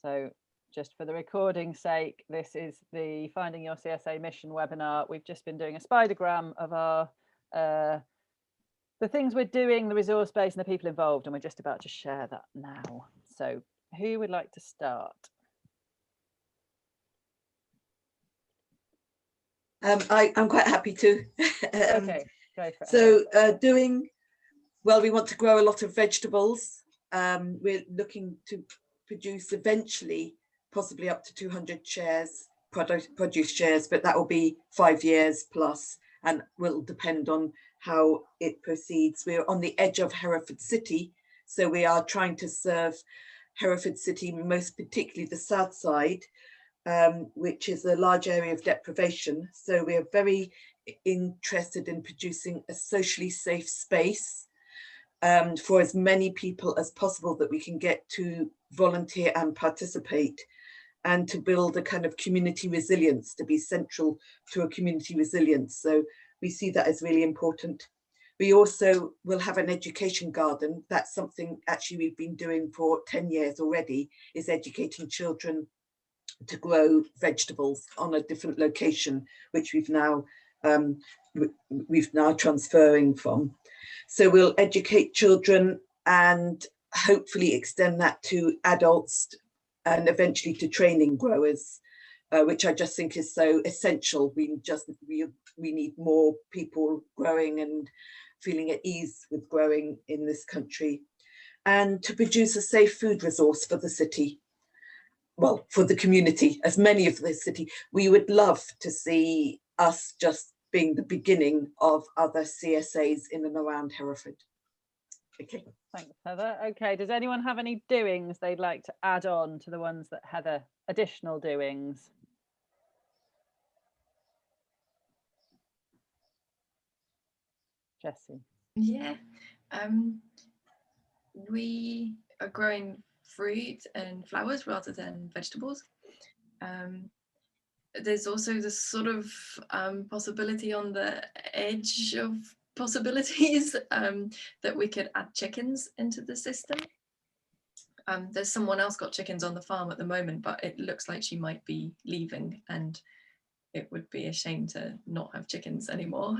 So just for the recording's sake, this is the Finding Your CSA Mission webinar. We've just been doing a spidergram of our the things we're doing, the resource base and the people involved, and we're just about to share that now. So who would like to start? I'm quite happy to. Okay, go for it. So well, we want to grow a lot of vegetables. We're looking to produce eventually possibly up to 200 shares, produce shares, but that will be 5 years plus and will depend on how it proceeds. We're on the edge of Hereford City, so we are trying to serve Hereford City, most particularly the south side, which is a large area of deprivation. So we are very interested in producing a socially safe space for as many people as possible that we can get to volunteer and participate, and to build a kind of community resilience, to be central to a community resilience. So we see that as really important. We also will have an education garden. That's something actually we've been doing for 10 years already, is educating children to grow vegetables on a different location, which we've now transferring from. So we'll educate children and hopefully extend that to adults and eventually to training growers, which I just think is so essential. We need more people growing and feeling at ease with growing in this country, and to produce a safe food resource for the city. Well, for the community, as many of the city. We would love to see us just being the beginning of other CSAs in and around Hereford. Okay. Thanks, Heather. Okay, does anyone have any doings they'd like to add on to the ones that Heather, additional doings? Jessie. Yeah, we are growing fruit and flowers rather than vegetables. There's also this sort of possibility on the edge of possibilities that we could add chickens into the system. There's someone else got chickens on the farm at the moment, but it looks like she might be leaving, and it would be a shame to not have chickens anymore.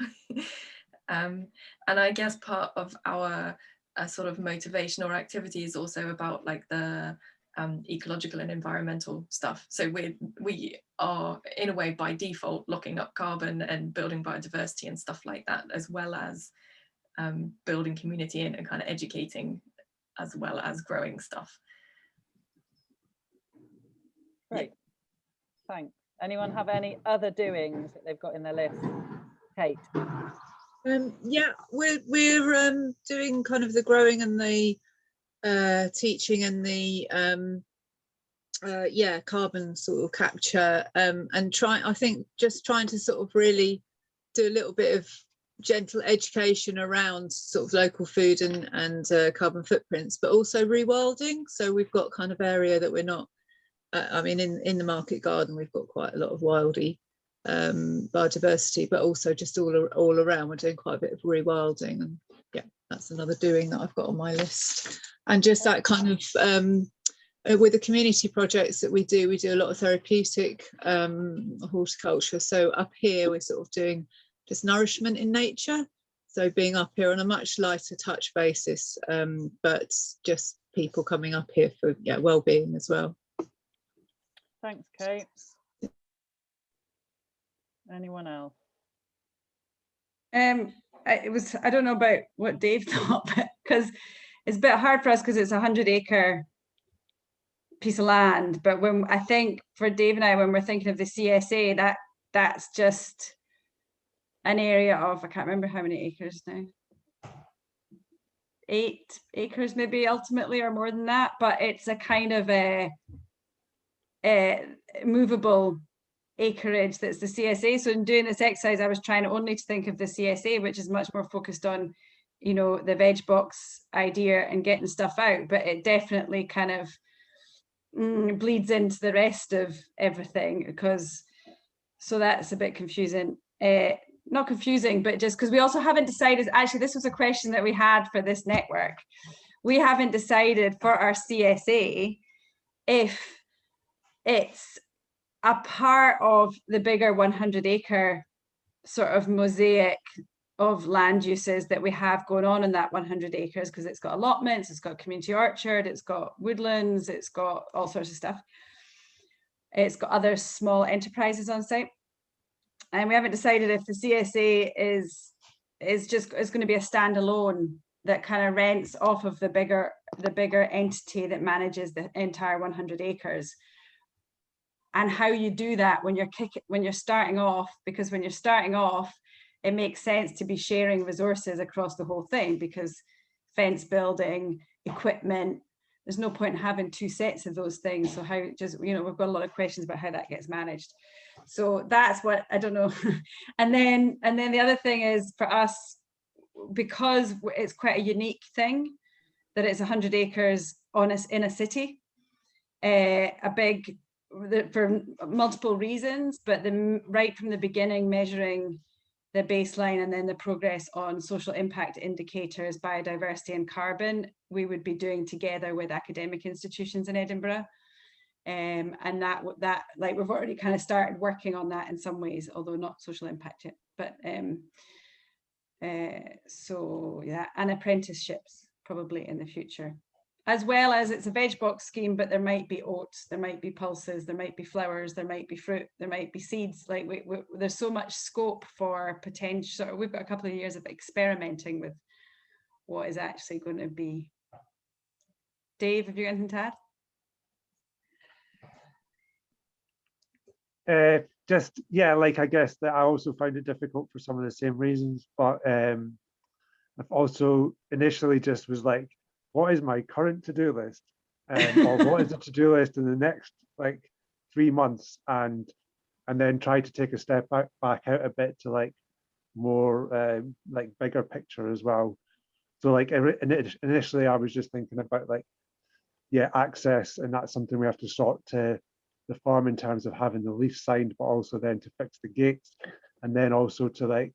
And I guess part of our sort of motivation or activity is also about like the ecological and environmental stuff. So we are in a way by default locking up carbon and building biodiversity and stuff like that, as well as building community and kind of educating as well as growing stuff. Great, thanks. Anyone have any other doings that they've got in their list? Kate. Yeah, we're doing kind of the growing and the teaching and the carbon sort of capture, and I think just trying to sort of really do a little bit of gentle education around sort of local food and carbon footprints, but also rewilding. So we've got kind of area that we're not I mean in the market garden we've got quite a lot of wildy biodiversity, but also just all around we're doing quite a bit of rewilding, and yeah, that's another doing that I've got on my list. And just that kind of with the community projects that we do a lot of therapeutic horticulture. So up here we're sort of doing just nourishment in nature, so being up here on a much lighter touch basis, but just people coming up here for well-being as well. Thanks, Kate. Anyone else? I don't know about what Dave thought, because it's a bit hard for us because it's a 100-acre piece of land. But when I think for Dave and I, when we're thinking of the CSA, that's just an area of, I can't remember how many acres now, 8 acres maybe ultimately, or more than that. But it's a kind of a movable acreage that's the CSA. So in doing this exercise, I was trying only to think of the CSA, which is much more focused on, you know, the veg box idea and getting stuff out, but it definitely kind of bleeds into the rest of everything, because so that's a bit confusing. Not confusing, but just because we also haven't decided, actually this was a question that we had for this network, we haven't decided for our CSA if it's a part of the bigger 100-acre sort of mosaic of land uses that we have going on in that 100 acres, because it's got allotments, it's got community orchard, it's got woodlands, it's got all sorts of stuff. It's got other small enterprises on site. And we haven't decided if the CSA is going to be a standalone that kind of rents off of the bigger entity that manages the entire 100 acres. And how you do that when you're starting off, because when you're starting off, it makes sense to be sharing resources across the whole thing, because fence building, equipment, there's no point in having two sets of those things. So how, just, you know, we've got a lot of questions about how that gets managed. So that's what, I don't know. and then the other thing is, for us, because it's quite a unique thing that it's 100 acres in a city, for multiple reasons, but right from the beginning, measuring the baseline and then the progress on social impact indicators, biodiversity and carbon, we would be doing together with academic institutions in Edinburgh. And that like, we've already kind of started working on that in some ways, although not social impact yet. But so yeah, and apprenticeships probably in the future, as well as it's a veg box scheme, but there might be oats, there might be pulses, there might be flowers, there might be fruit, there might be seeds. Like there's so much scope for potential. So we've got a couple of years of experimenting with what is actually going to be. Dave, have you got anything to add? Just, yeah, like, I guess that I also find it difficult for some of the same reasons, but I've also initially just was like, what is my current to-do list? Or what is the to-do list in the next like 3 months? And then try to take a step back out a bit to like more like bigger picture as well. So like initially I was just thinking about like, yeah, access, and that's something we have to sort to the farm in terms of having the lease signed, but also then to fix the gates, and then also to like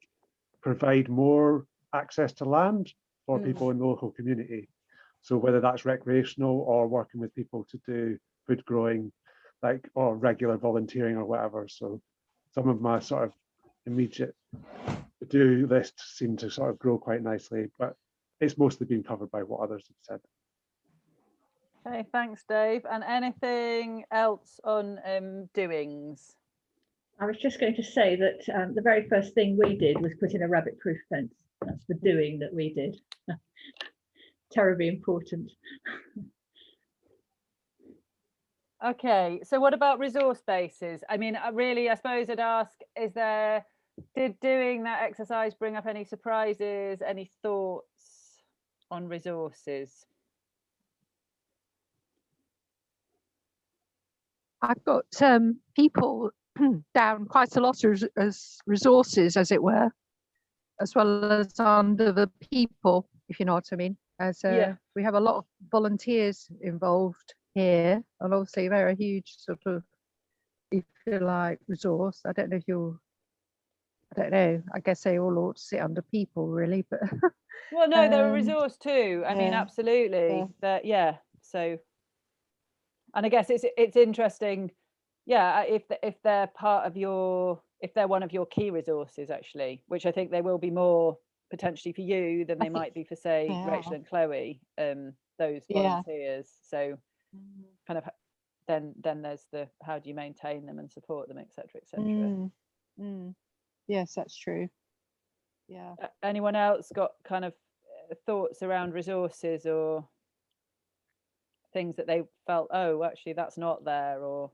provide more access to land for people in the local community. So whether that's recreational or working with people to do food growing, like, or regular volunteering or whatever. So some of my sort of immediate to-do list seem to sort of grow quite nicely, but it's mostly been covered by what others have said. Okay, thanks, Dave. And anything else on doings? I was just going to say that the very first thing we did was put in a rabbit-proof fence. That's the doing that we did. Terribly important. Okay, so what about resource bases? I mean, really, I suppose I'd ask, did doing that exercise bring up any surprises, any thoughts on resources? I've got people down quite a lot as resources, as it were, as well as under the people, if you know what I mean. As we have a lot of volunteers involved here, and obviously they're a huge sort of, if you like, resource. I don't know, I guess they all ought to sit under people, really, but well, no, they're a resource too. I mean, absolutely. Yeah. So, and I guess it's interesting, yeah, if they're part of your, if they're one of your key resources, actually, which I think they will be more potentially for you than they might be for, say, Rachel and Chloe, those volunteers. So kind of then there's the, how do you maintain them and support them, etc., etc. Yes, that's true. Yeah. Anyone else got kind of thoughts around resources or things that they felt, oh, actually that's not there? Or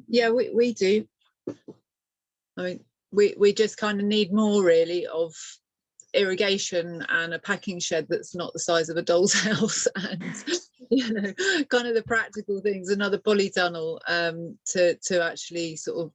yeah, we do. I mean, we just kind of need more, really, of irrigation and a packing shed that's not the size of a doll's house, and you know, kind of the practical things, another polytunnel to actually sort of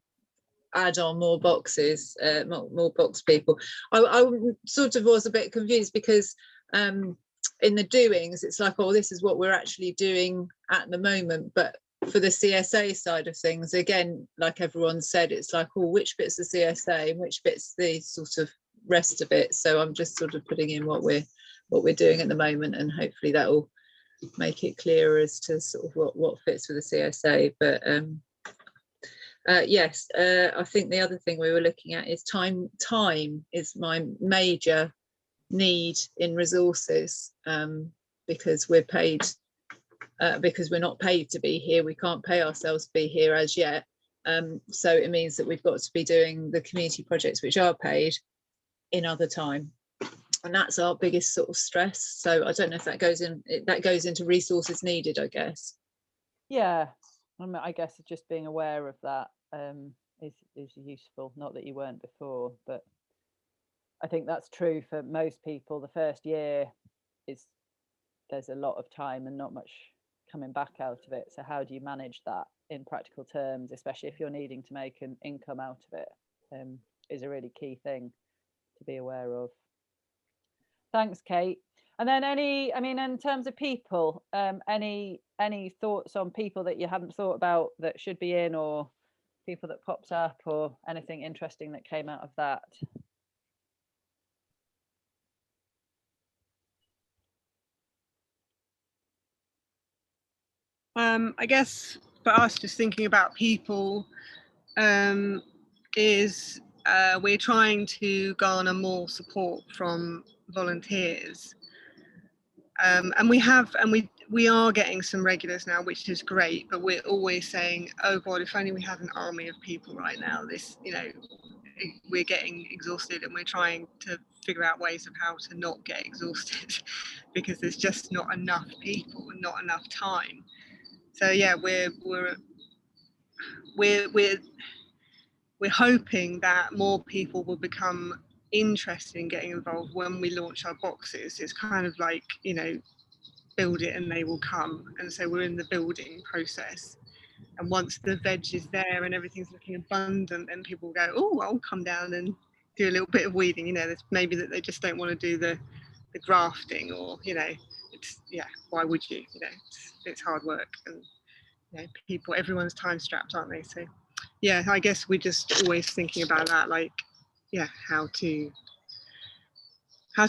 add on more boxes, more box people. I sort of was a bit confused because in the doings it's like, oh, this is what we're actually doing at the moment, but for the CSA side of things, again, like everyone said, it's like, oh, which bit's the CSA and which bit's the sort of rest of it. So I'm just sort of putting in what we're doing at the moment, and hopefully that will make it clearer as to sort of what fits with the CSA. But yes, I think the other thing we were looking at is time. Time is my major need in resources, because we're paid, because we're not paid to be here. We can't pay ourselves to be here as yet. So it means that we've got to be doing the community projects which are paid in other time. And that's our biggest sort of stress. So I don't know if that goes into resources needed, I guess. Yeah, I guess just being aware of that is useful. Not that you weren't before, but I think that's true for most people. The first year there's a lot of time and not much coming back out of it. So how do you manage that in practical terms, especially if you're needing to make an income out of it, is a really key thing to be aware of. Thanks, Kate. And then in terms of people, any thoughts on people that you hadn't thought about that should be in, or people that popped up, or anything interesting that came out of that? I guess for us, just thinking about people, is we're trying to garner more support from volunteers, and we are getting some regulars now, which is great. But we're always saying, oh God, if only we had an army of people right now. This, we're getting exhausted, and we're trying to figure out ways of how to not get exhausted because there's just not enough people and not enough time. So yeah, we're hoping that more people will become interested in getting involved when we launch our boxes. It's kind of like, build it and they will come. And so we're in the building process. And once the veg is there and everything's looking abundant, then people will go, oh, I'll come down and do a little bit of weeding. There's maybe that they just don't want to do the grafting, or, why would you? It's hard work, and everyone's time strapped, aren't they? So yeah, I guess we're just always thinking about that, like, how to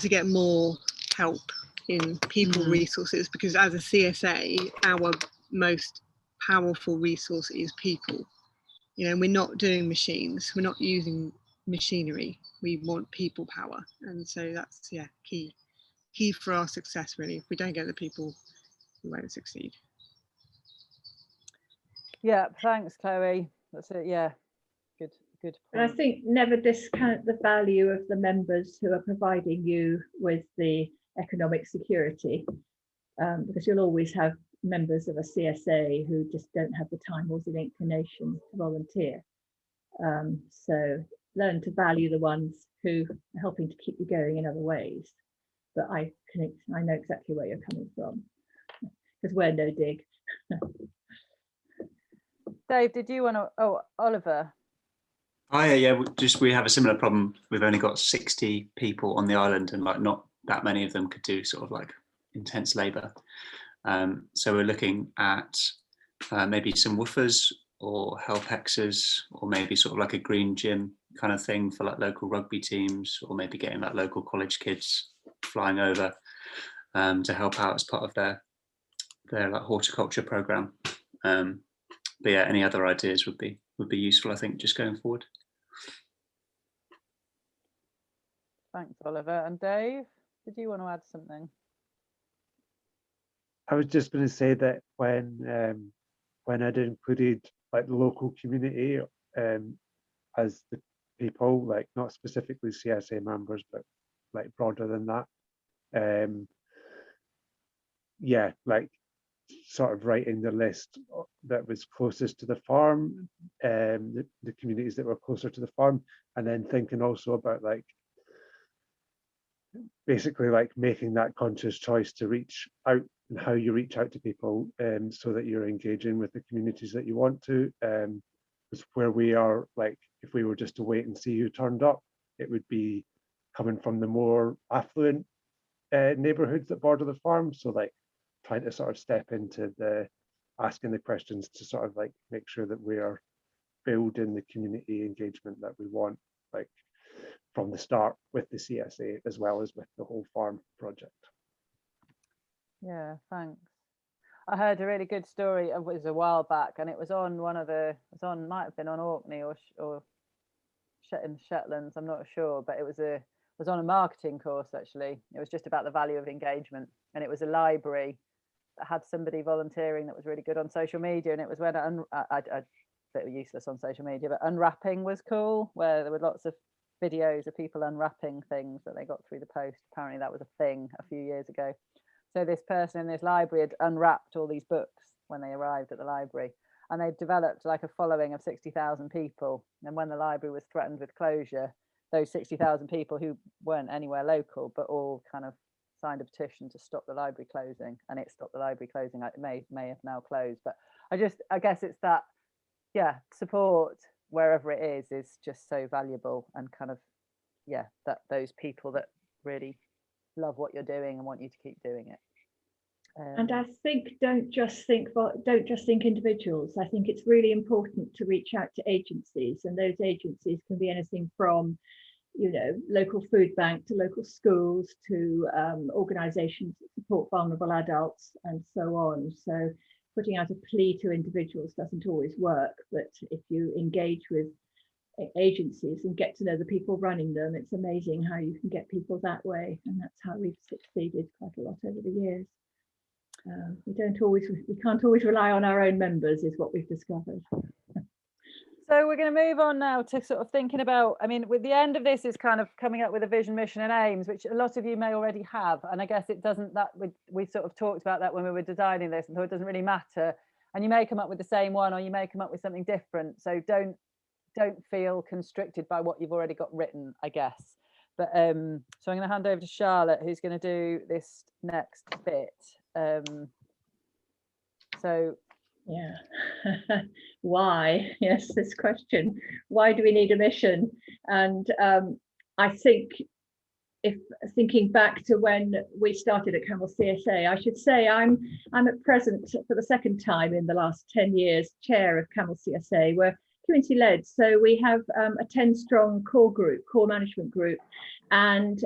get more help in people resources, because as a CSA, our most powerful resource is people. We're not doing machines, we're not using machinery, we want people power. And so that's key for our success, really. If we don't get the people, we won't succeed. Yeah, thanks, Chloe. That's it. Yeah, good point. And I think never discount the value of the members who are providing you with the economic security, because you'll always have members of a CSA who just don't have the time or the inclination to volunteer. So learn to value the ones who are helping to keep you going in other ways. But I know exactly where you're coming from, because we're no dig. Dave, did you want to? Oh, Oliver. Oh yeah. We have a similar problem. We've only got 60 people on the island, and not that many of them could do sort of like intense labour. So we're looking at maybe some woofers or help hexers, or maybe sort of like a green gym kind of thing for like local rugby teams, or maybe getting like local college kids flying over to help out as part of their like horticulture programme. But yeah, any other ideas would be useful, I think, just going forward. Thanks, Oliver. And Dave, did you want to add something? I was just going to say that when I'd included like the local community as the people, like not specifically CSA members, but like broader than that, yeah, like sort of writing the list that was closest to the farm, the communities that were closer to the farm, and then thinking also about like basically like making that conscious choice to reach out, and how you reach out to people, so that you're engaging with the communities that you want to. Because where we are, like if we were just to wait and see who turned up, it would be coming from the more affluent neighborhoods that border the farm. So like trying to sort of step into asking the questions to sort of like make sure that we are building the community engagement that we want, like from the start with the CSA as well as with the whole farm project. Yeah, thanks. I heard a really good story. It was a while back, and it was on might have been on Orkney or in Shetlands. I'm not sure, but it was on a marketing course actually. It was just about the value of engagement, and it was a library that had somebody volunteering that was really good on social media, and it was when I bit useless on social media, but unwrapping was cool, where there were lots of videos of people unwrapping things that they got through the post. Apparently that was a thing a few years ago. So this person in this library had unwrapped all these books when they arrived at the library, and they'd developed like a following of 60,000 people. And when the library was threatened with closure, those 60,000 people who weren't anywhere local, but all kind of signed a petition to stop the library closing, and it stopped the library closing. It may have now closed, but I guess it's that, yeah, support wherever it is just so valuable, and kind of, yeah, that those people that really love what you're doing and want you to keep doing it. And I think don't just think individuals. I think it's really important to reach out to agencies, and those agencies can be anything from, you know, local food bank to local schools to organisations that support vulnerable adults and so on. So putting out a plea to individuals doesn't always work, but if you engage with agencies and get to know the people running them, it's amazing how you can get people that way, and that's how we've succeeded quite a lot over the years. We can't always rely on our own members, is what we've discovered. So we're going to move on now to sort of thinking about, I mean, with the end of this is kind of coming up with a vision, mission and aims, which a lot of you may already have. And I guess it doesn't, that we sort of talked about that when we were designing this, and thought it doesn't really matter. And you may come up with the same one, or you may come up with something different. So don't feel constricted by what you've already got written, I guess. But so I'm going to hand over to Charlotte, who's going to do this next bit. So yeah. Why? Yes, this question. Why do we need a mission? And I think, if thinking back to when we started at Camel CSA, I should say I'm at present, for the second time in the last 10 years, chair of Camel CSA. We're community led, so we have a 10-strong core management group, and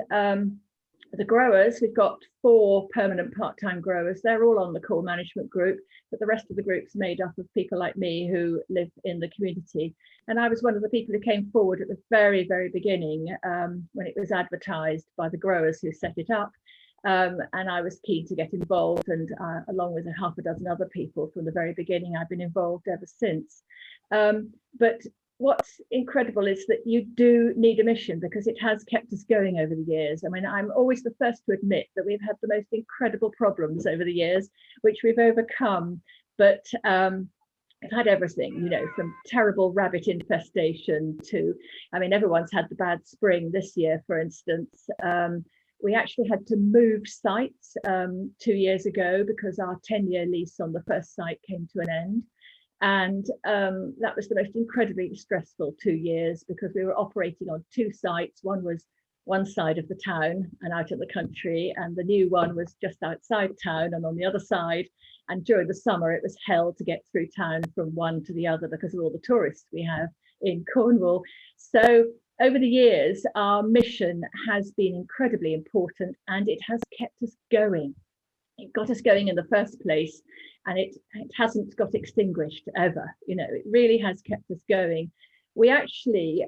the growers, we've got 4 permanent part-time growers. They're all on the core management group, but the rest of the group's made up of people like me who live in the community. And I was one of the people who came forward at the very, very beginning, when it was advertised by the growers who set it up. And I was keen to get involved, and along with half a dozen other people from the very beginning, I've been involved ever since. But what's incredible is that you do need a mission, because it has kept us going over the years. I mean, I'm always the first to admit that we've had the most incredible problems over the years, which we've overcome. But we've had everything, you know, from terrible rabbit infestation to, I mean, everyone's had the bad spring this year, for instance. We actually had to move sites 2 years ago because our 10-year lease on the first site came to an end. And that was the most incredibly stressful 2 years, because we were operating on 2 sites. One was one side of the town and out in the country, and the new one was just outside town and on the other side. And during the summer, it was hell to get through town from one to the other because of all the tourists we have in Cornwall. So over the years, our mission has been incredibly important, and it has kept us going. It got us going in the first place, and it hasn't got extinguished ever. You know, it really has kept us going. We actually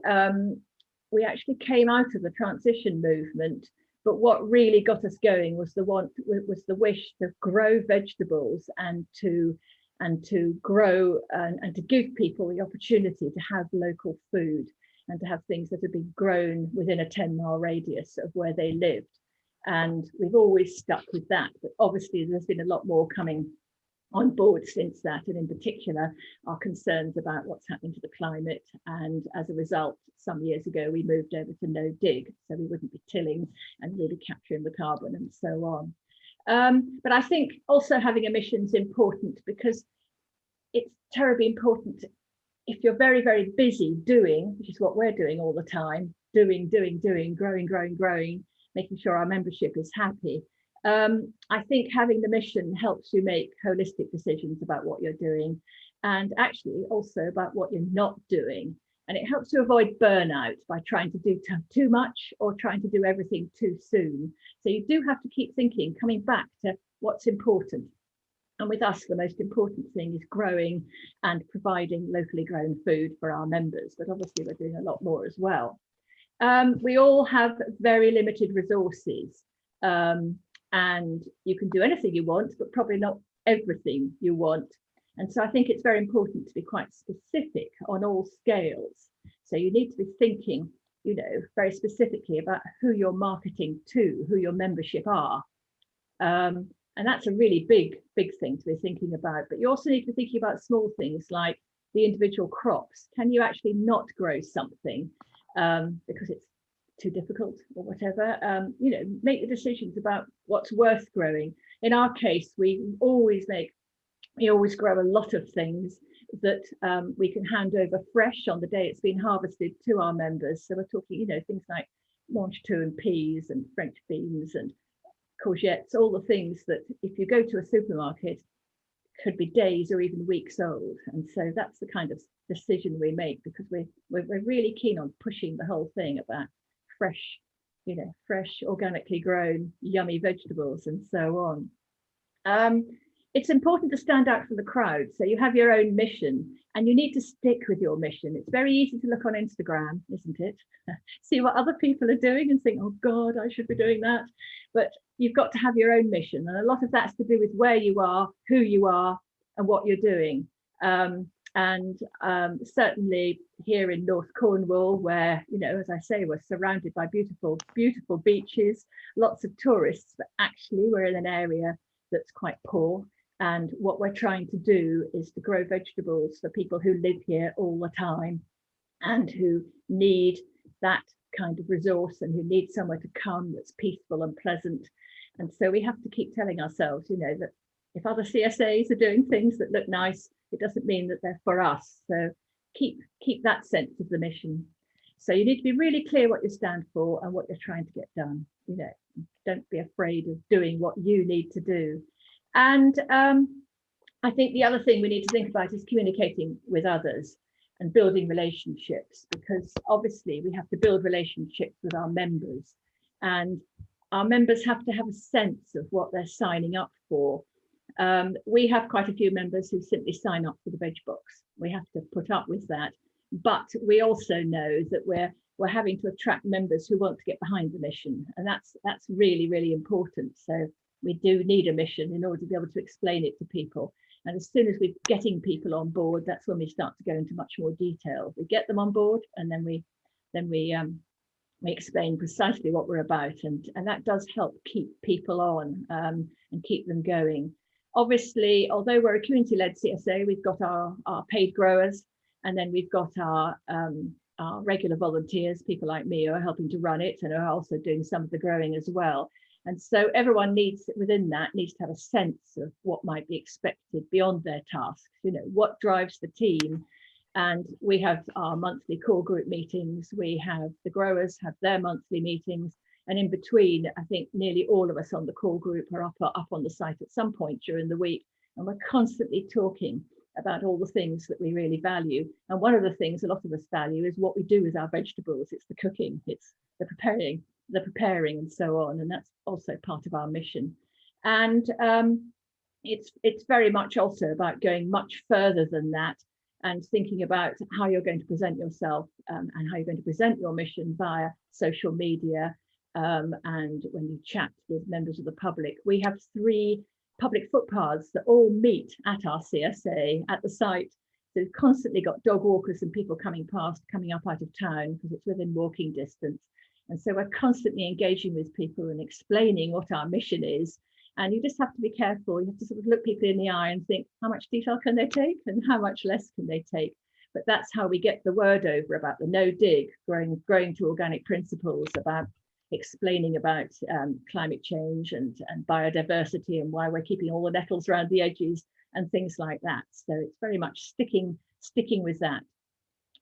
came out of the transition movement, but what really got us going was the wish to grow vegetables and to grow and to give people the opportunity to have local food and to have things that have been grown within a 10-mile radius of where they lived. And we've always stuck with that, but obviously there's been a lot more coming on board since that, and in particular our concerns about what's happening to the climate. And as a result, some years ago we moved over to no dig, so we wouldn't be tilling and really capturing the carbon and so on. But I think also having a mission is important, because it's terribly important if you're very, very busy doing, which is what we're doing all the time, doing, growing, making sure our membership is happy. I think having the mission helps you make holistic decisions about what you're doing, and actually also about what you're not doing. And it helps you avoid burnout by trying to do too much or trying to do everything too soon. So you do have to keep thinking, coming back to what's important. And with us, the most important thing is growing and providing locally grown food for our members. But obviously, we're doing a lot more as well. We all have very limited resources, and you can do anything you want, but probably not everything you want. And so I think it's very important to be quite specific on all scales. So you need to be thinking, you know, very specifically about who you're marketing to, who your membership are. And that's a really big thing to be thinking about. But you also need to be thinking about small things like the individual crops. Can you actually not grow something because it's too difficult or whatever? You know, make the decisions about what's worth growing. In our case, we always grow a lot of things that we can hand over fresh on the day it's been harvested to our members. So we're talking, you know, things like mangetout and peas and French beans and courgettes, all the things that if you go to a supermarket could be days or even weeks old. And so that's the kind of decision we make, because we're really keen on pushing the whole thing about fresh, you know, fresh, organically grown, yummy vegetables and so on. It's important to stand out from the crowd. So you have your own mission and you need to stick with your mission. It's very easy to look on Instagram, isn't it? See what other people are doing and think, oh God, I should be doing that. But you've got to have your own mission. And a lot of that's to do with where you are, who you are, and what you're doing. Certainly here in North Cornwall, where, you know, as I say, we're surrounded by beautiful, beautiful beaches, lots of tourists, but actually we're in an area that's quite poor. And what we're trying to do is to grow vegetables for people who live here all the time and who need that kind of resource and who need somewhere to come that's peaceful and pleasant. And so we have to keep telling ourselves, you know, that if other CSAs are doing things that look nice, it doesn't mean that they're for us. So keep that sense of the mission. So you need to be really clear what you stand for and what you're trying to get done. You know, don't be afraid of doing what you need to do. And I think the other thing we need to think about is communicating with others and building relationships, because obviously we have to build relationships with our members, and our members have to have a sense of what they're signing up for. We have quite a few members who simply sign up for the veg box. We have to put up with that, but we also know that we're having to attract members who want to get behind the mission, and that's really, really important. So we do need a mission in order to be able to explain it to people. And as soon as we're getting people on board, that's when we start to go into much more detail. We get them on board, and then we explain precisely what we're about, and that does help keep people on and keep them going. Obviously, although we're a community-led CSA, we've got our paid growers, and then we've got our regular volunteers, people like me who are helping to run it and are also doing some of the growing as well. And so everyone needs to have a sense of what might be expected beyond their tasks. You know, what drives the team. And we have our monthly core group meetings. We have the growers have their monthly meetings. And in between, I think nearly all of us on the core group are up on the site at some point during the week. And we're constantly talking about all the things that we really value. And one of the things a lot of us value is what we do with our vegetables. It's the cooking, it's the preparing and so on. And that's also part of our mission. And it's very much also about going much further than that and thinking about how you're going to present yourself and how you're going to present your mission via social media. And when you chat with members of the public, we have 3 public footpaths that all meet at our CSA at the site. So we've constantly got dog walkers and people coming up out of town because it's within walking distance. And so we're constantly engaging with people and explaining what our mission is. And you just have to be careful. You have to sort of look people in the eye and think, how much detail can they take and how much less can they take? But that's how we get the word over about the no dig, growing to organic principles, about explaining about climate change and biodiversity and why we're keeping all the nettles around the edges and things like that. So it's very much sticking with that.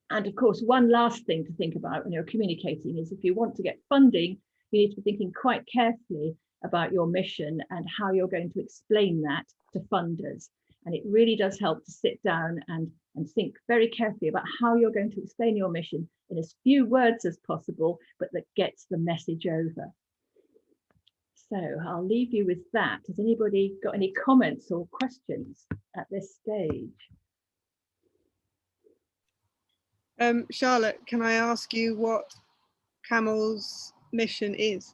And of course, one last thing to think about when you're communicating is if you want to get funding, you need to be thinking quite carefully about your mission and how you're going to explain that to funders. And it really does help to sit down and think very carefully about how you're going to explain your mission in as few words as possible, but that gets the message over. So I'll leave you with that. Has anybody got any comments or questions at this stage? Charlotte, can I ask you what Camel's mission is?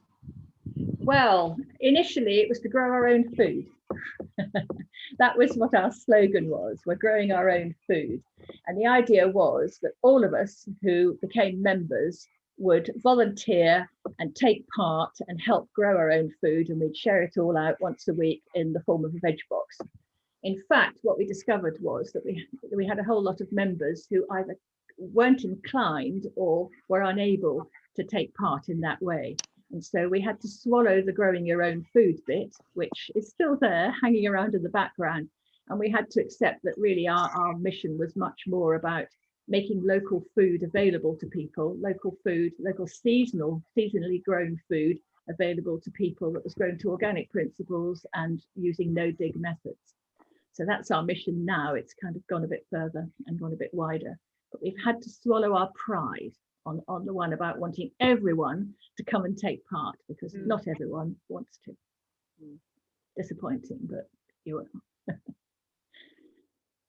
Well, initially it was to grow our own food. That was what our slogan was. We're growing our own food. And the idea was that all of us who became members would volunteer and take part and help grow our own food, and we'd share it all out once a week in the form of a veg box. In fact, what we discovered was that we had a whole lot of members who either weren't inclined or were unable to take part in that way. And so we had to swallow the growing your own food bit, which is still there hanging around in the background. And we had to accept that really our mission was much more about making local food available to people, local food, local seasonally grown food available to people that was grown to organic principles and using no-dig methods. So that's our mission now. It's kind of gone a bit further and gone a bit wider. But we've had to swallow our pride on the one about wanting everyone to come and take part, because not everyone wants to. Disappointing, but you will.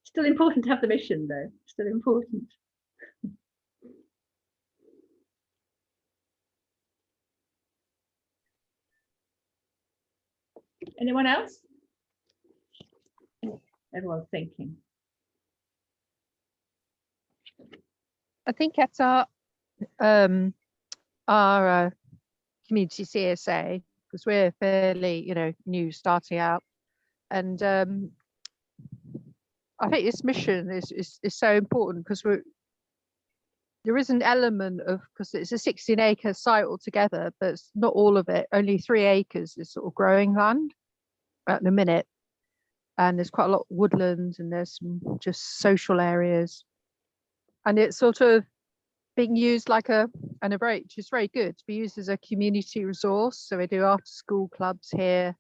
Still important to have the mission, though. Still important. Anyone else? Everyone's thinking. I think at our community CSA, because we're fairly, new, starting out, and I think this mission is so important because there is an element of, because it's a 16-acre site altogether, but it's not all of it. Only 3 acres is sort of growing land at the minute, and there's quite a lot of woodlands, and there's some just social areas. And it's sort of being used like which is very good to be used as a community resource. So we do after school clubs here,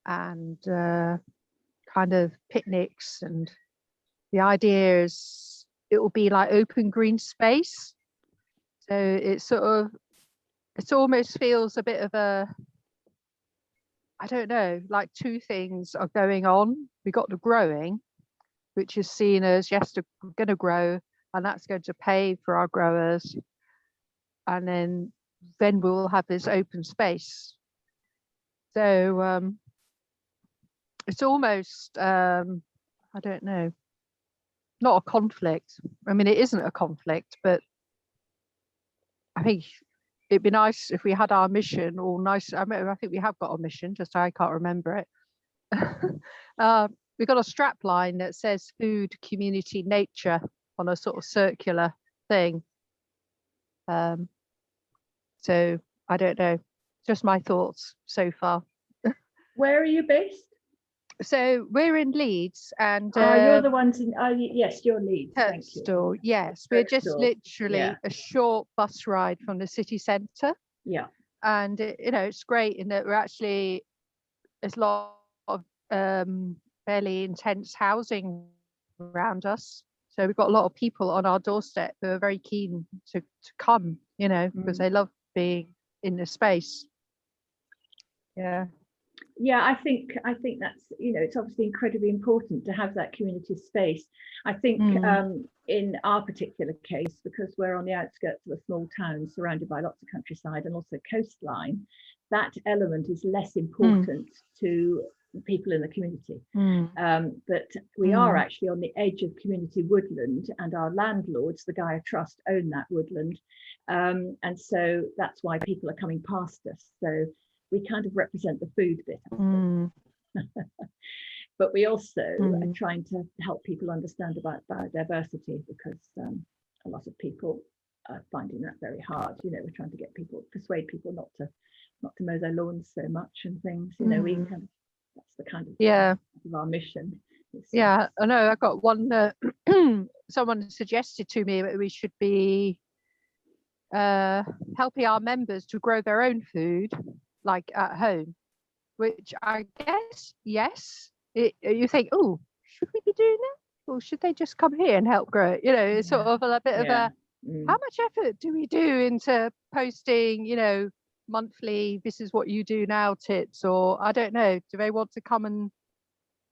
and kind of picnics. And the idea is it will be like open green space. So it almost feels a bit of I don't know, like two things are going on. We got the growing, which is seen as, yes, we're going to grow, and that's going to pay for our growers. And then we'll have this open space. So it's almost, I don't know, not a conflict. I mean, it isn't a conflict, but I think it'd be nice if we had our mission all nice. I think we have got a mission, just I can't remember it. We've got a strap line that says food, community, nature on a sort of circular thing. So I don't know, just my thoughts so far. Where are you based? So we're in Leeds, and you're the ones in. Yes, you're Leeds. Thank you. Yes, we're just literally a short bus ride from the city centre. Yeah, and it's great in that there's a lot of fairly intense housing around us. So we've got a lot of people on our doorstep who are very keen to come, because they love being in the space. Yeah. Yeah, I think that's, it's obviously incredibly important to have that community space. I think in our particular case, because we're on the outskirts of a small town surrounded by lots of countryside and also coastline, that element is less important to people in the community. But we are actually on the edge of community woodland, and our landlords, the Gaia Trust, own that woodland. And so that's why people are coming past us. So we kind of represent the food bit. But we also are trying to help people understand about biodiversity, because a lot of people are finding that very hard. We're trying to persuade people not to mow their lawns so much and things. We kind of, that's the kind of our mission. I know. I got one. Someone suggested to me that we should be helping our members to grow their own food, like at home, which I guess, yes, you think, oh, should we be doing that, or should they just come here and help grow it? It's sort of a bit of how much effort do we do into posting, monthly, this is what you do now tips, or I don't know, do they want to come and,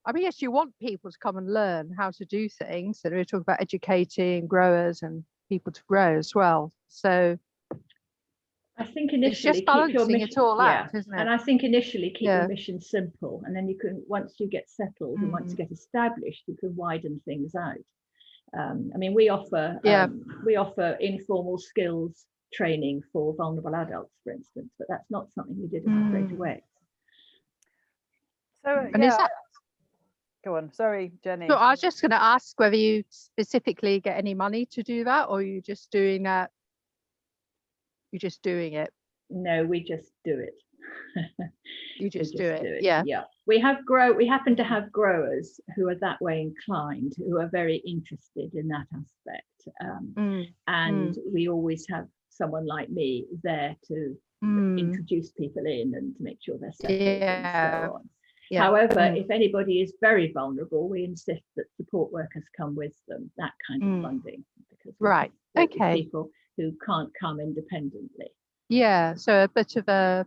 I mean, yes, you want people to come and learn how to do things. So we're talking about educating growers and people to grow as well. So I think it's initially just keep your balancing mission, it all out, isn't it? and I think initially keep Yeah. your mission simple, and then you can, once you get settled and once you get established, you can widen things out. I mean, we offer informal skills training for vulnerable adults, for instance, but that's not something we did straight away. So And is that, go on, sorry, Jenny. so I was just going to ask whether you specifically get any money to do that, or you just doing that, you're just doing it? No, we just do it. You just do it. Yeah. We happen to have growers who are that way inclined, who are very interested in that aspect. And we always have someone like me there to introduce people in and to make sure they're settled and so on. Yeah. However, if anybody is very vulnerable, we insist that support workers come with them, that kind of funding. Because right. Okay. People who can't come independently. Yeah. So a bit of a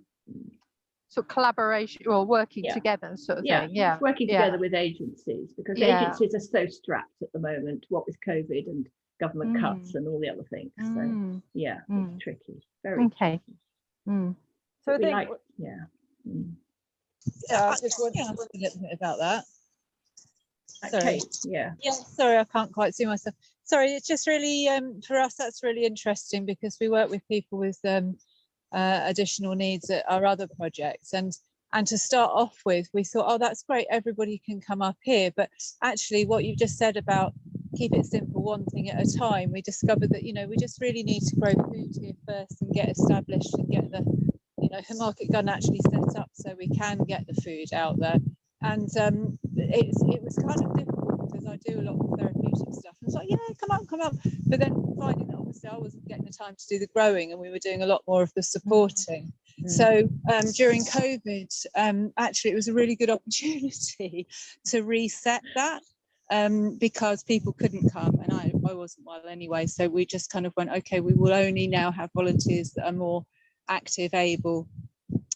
sort of collaboration or working together sort of thing. Yeah. Working together with agencies, because agencies are so strapped at the moment, what with COVID and government cuts and all the other things. So it's tricky. Very tricky. So I think I just want to ask a little bit about that. Sorry. Sorry, I can't quite see myself. Sorry, it's just really for us that's really interesting, because we work with people with additional needs at our other projects, and to start off with, we thought, oh, that's great, everybody can come up here, but actually what you've just said about keep it simple, one thing at a time, we discovered that, you know, we just really need to grow food here first and get established and get the, you know, the market garden actually set up so we can get the food out there. And it was kind of difficult, because I do a lot of therapeutic stuff. And it's like, yeah, come up. But then finding that obviously I wasn't getting the time to do the growing, and we were doing a lot more of the supporting. So during COVID, actually it was a really good opportunity to reset that, because people couldn't come, and I wasn't well anyway. So we just kind of went, okay, we will only now have volunteers that are more active, able,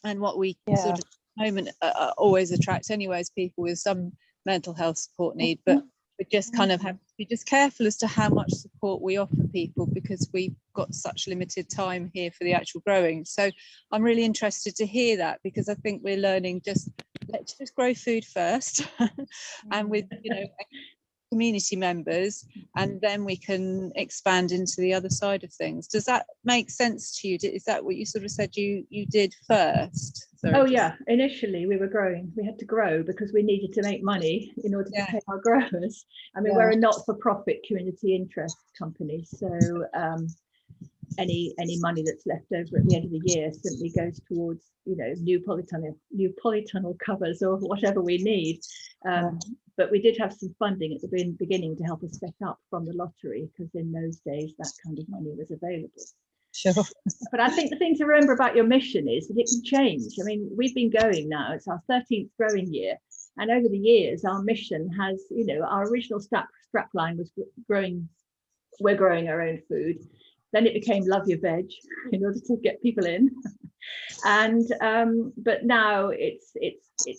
and what we sort of moment always attract anyway is people with some mental health support need, but we just kind of have to be just careful as to how much support we offer people, because we've got such limited time here for the actual growing. So I'm really interested to hear that, because I think we're learning let's just grow food first and with, you know, community members, and then we can expand into the other side of things. Does that make sense to you? Is that what you sort of said you did first? Sorry, initially we were growing. We had to grow because we needed to make money in order to pay our growers. I mean, we're a not-for-profit community interest company, so any money that's left over at the end of the year simply goes towards, you know, new polytunnel covers or whatever we need. But we did have some funding at the beginning to help us set up from the lottery, because in those days that kind of money was available. Sure. But I think the thing to remember about your mission is that it can change. I mean, we've been going now, it's our 13th growing year, and over the years our mission has, you know, our original strapline was we're growing our own food. Then it became love your veg in order to get people in. And but now it's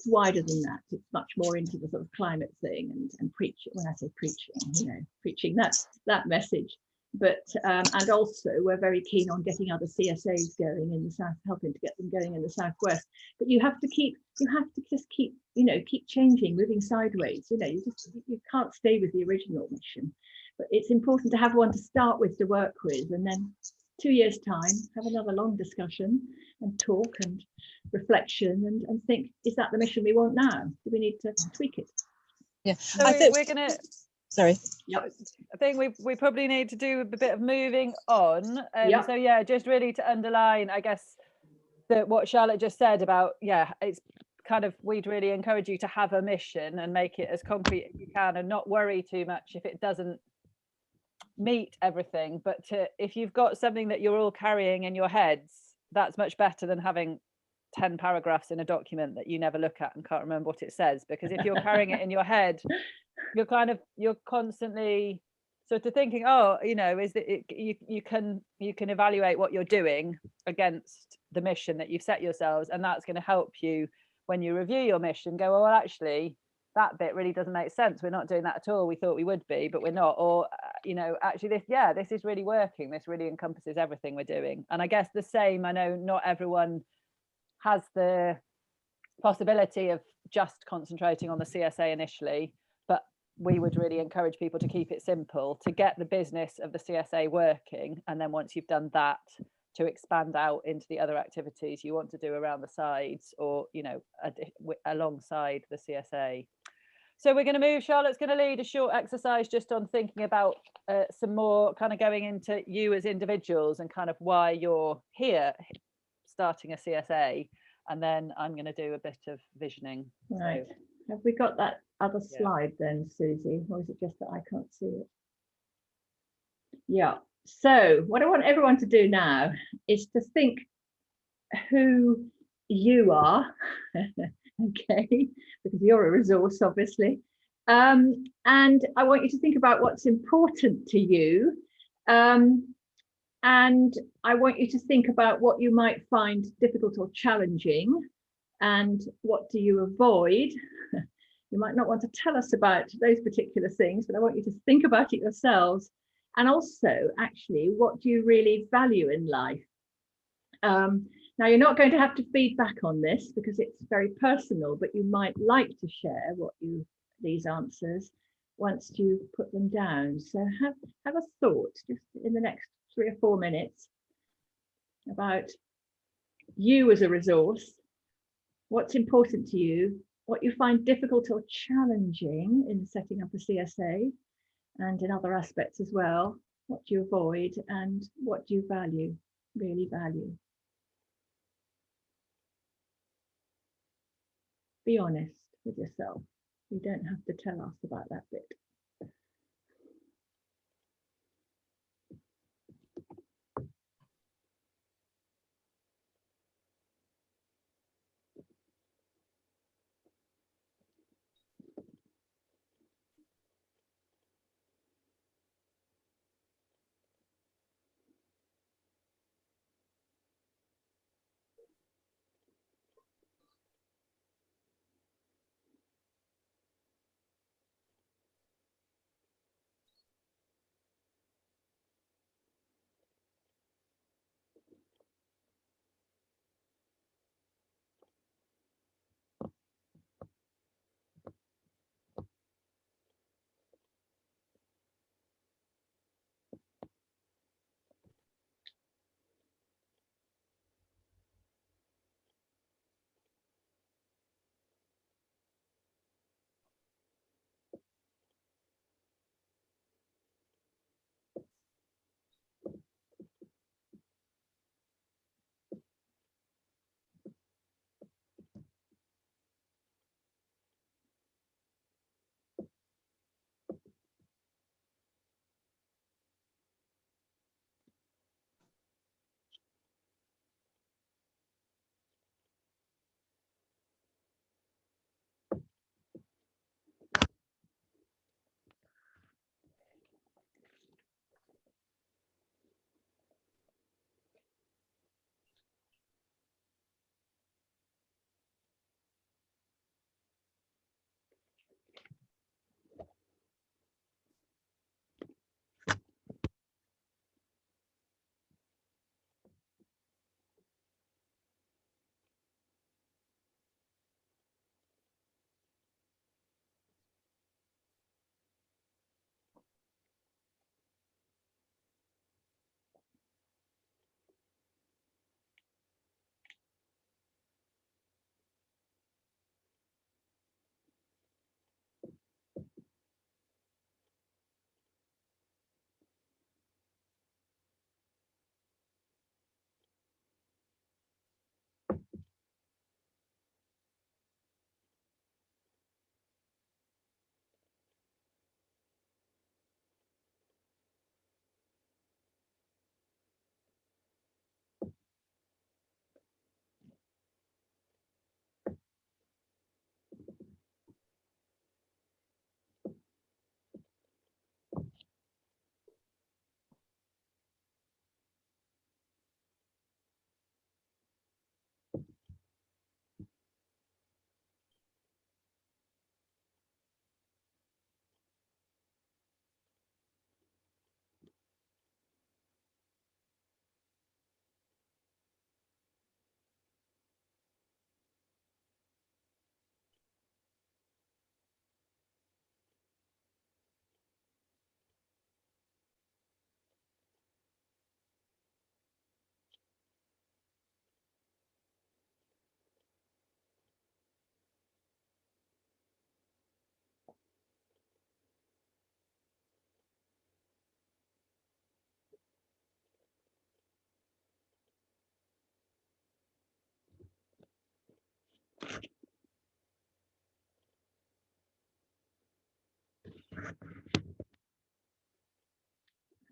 wider than that. It's much more into the sort of climate thing and preaching. When I say preaching, you know, preaching that message. But and also we're very keen on getting other CSAs going in the south, helping to get them going in the southwest. But you have to just keep changing, moving sideways. You know, you can't stay with the original mission. But it's important to have one to start with, to work with, and then 2 years' time have another long discussion and talk and reflection and think, is that the mission we want now? Do we need to tweak it? Yeah, so we're gonna. Sorry. Yep. I think we probably need to do a bit of moving on. So yeah, just really to underline, I guess, that what Charlotte just said about, it's kind of, we'd really encourage you to have a mission and make it as concrete as you can, and not worry too much if it doesn't meet everything. But if you've got something that you're all carrying in your heads, that's much better than having 10 paragraphs in a document that you never look at and can't remember what it says. Because if you're carrying it in your head, you're constantly So to thinking, oh, you know, is that you can evaluate what you're doing against the mission that you've set yourselves, and that's going to help you when you review your mission. Go, well, actually, that bit really doesn't make sense. We're not doing that at all. We thought we would be, but we're not. Or you know, actually, this is really working. This really encompasses everything we're doing. And I guess the same. I know not everyone has the possibility of just concentrating on the CSA initially, but we would really encourage people to keep it simple, to get the business of the CSA working, and then once you've done that, to expand out into the other activities you want to do around the sides, or you know, alongside the CSA. So we're going to move, Charlotte's going to lead a short exercise just on thinking about some more kind of going into you as individuals and kind of why you're here starting a CSA, and then I'm going to do a bit of visioning. Right. So, have we got that other slide then, Suzy, or is it just that I can't see it? Yeah. So what I want everyone to do now is to think who you are, okay, because you're a resource, obviously. And I want you to think about what's important to you. And I want you to think about what you might find difficult or challenging, and what do you avoid. You might not want to tell us about those particular things, but I want you to think about it yourselves. And also, actually, what do you really value in life? Now, you're not going to have to feed back on this because it's very personal, but you might like to share these answers once you put them down. So have a thought just in the next 3 or 4 minutes about you as a resource, what's important to you, what you find difficult or challenging in setting up a CSA, and in other aspects as well, what do you avoid and what do you value, really value. Be honest with yourself. You don't have to tell us about that bit.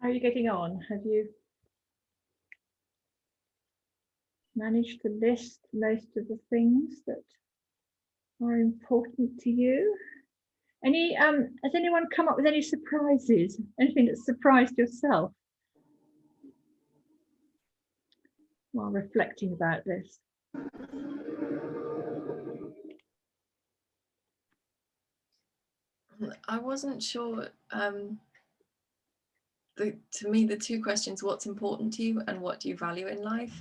How are you getting on? Have you managed to list most of the things that are important to you? Has anyone come up with any surprises? Anything that surprised yourself while reflecting about this? I wasn't sure. To me, the two questions, what's important to you and what do you value in life?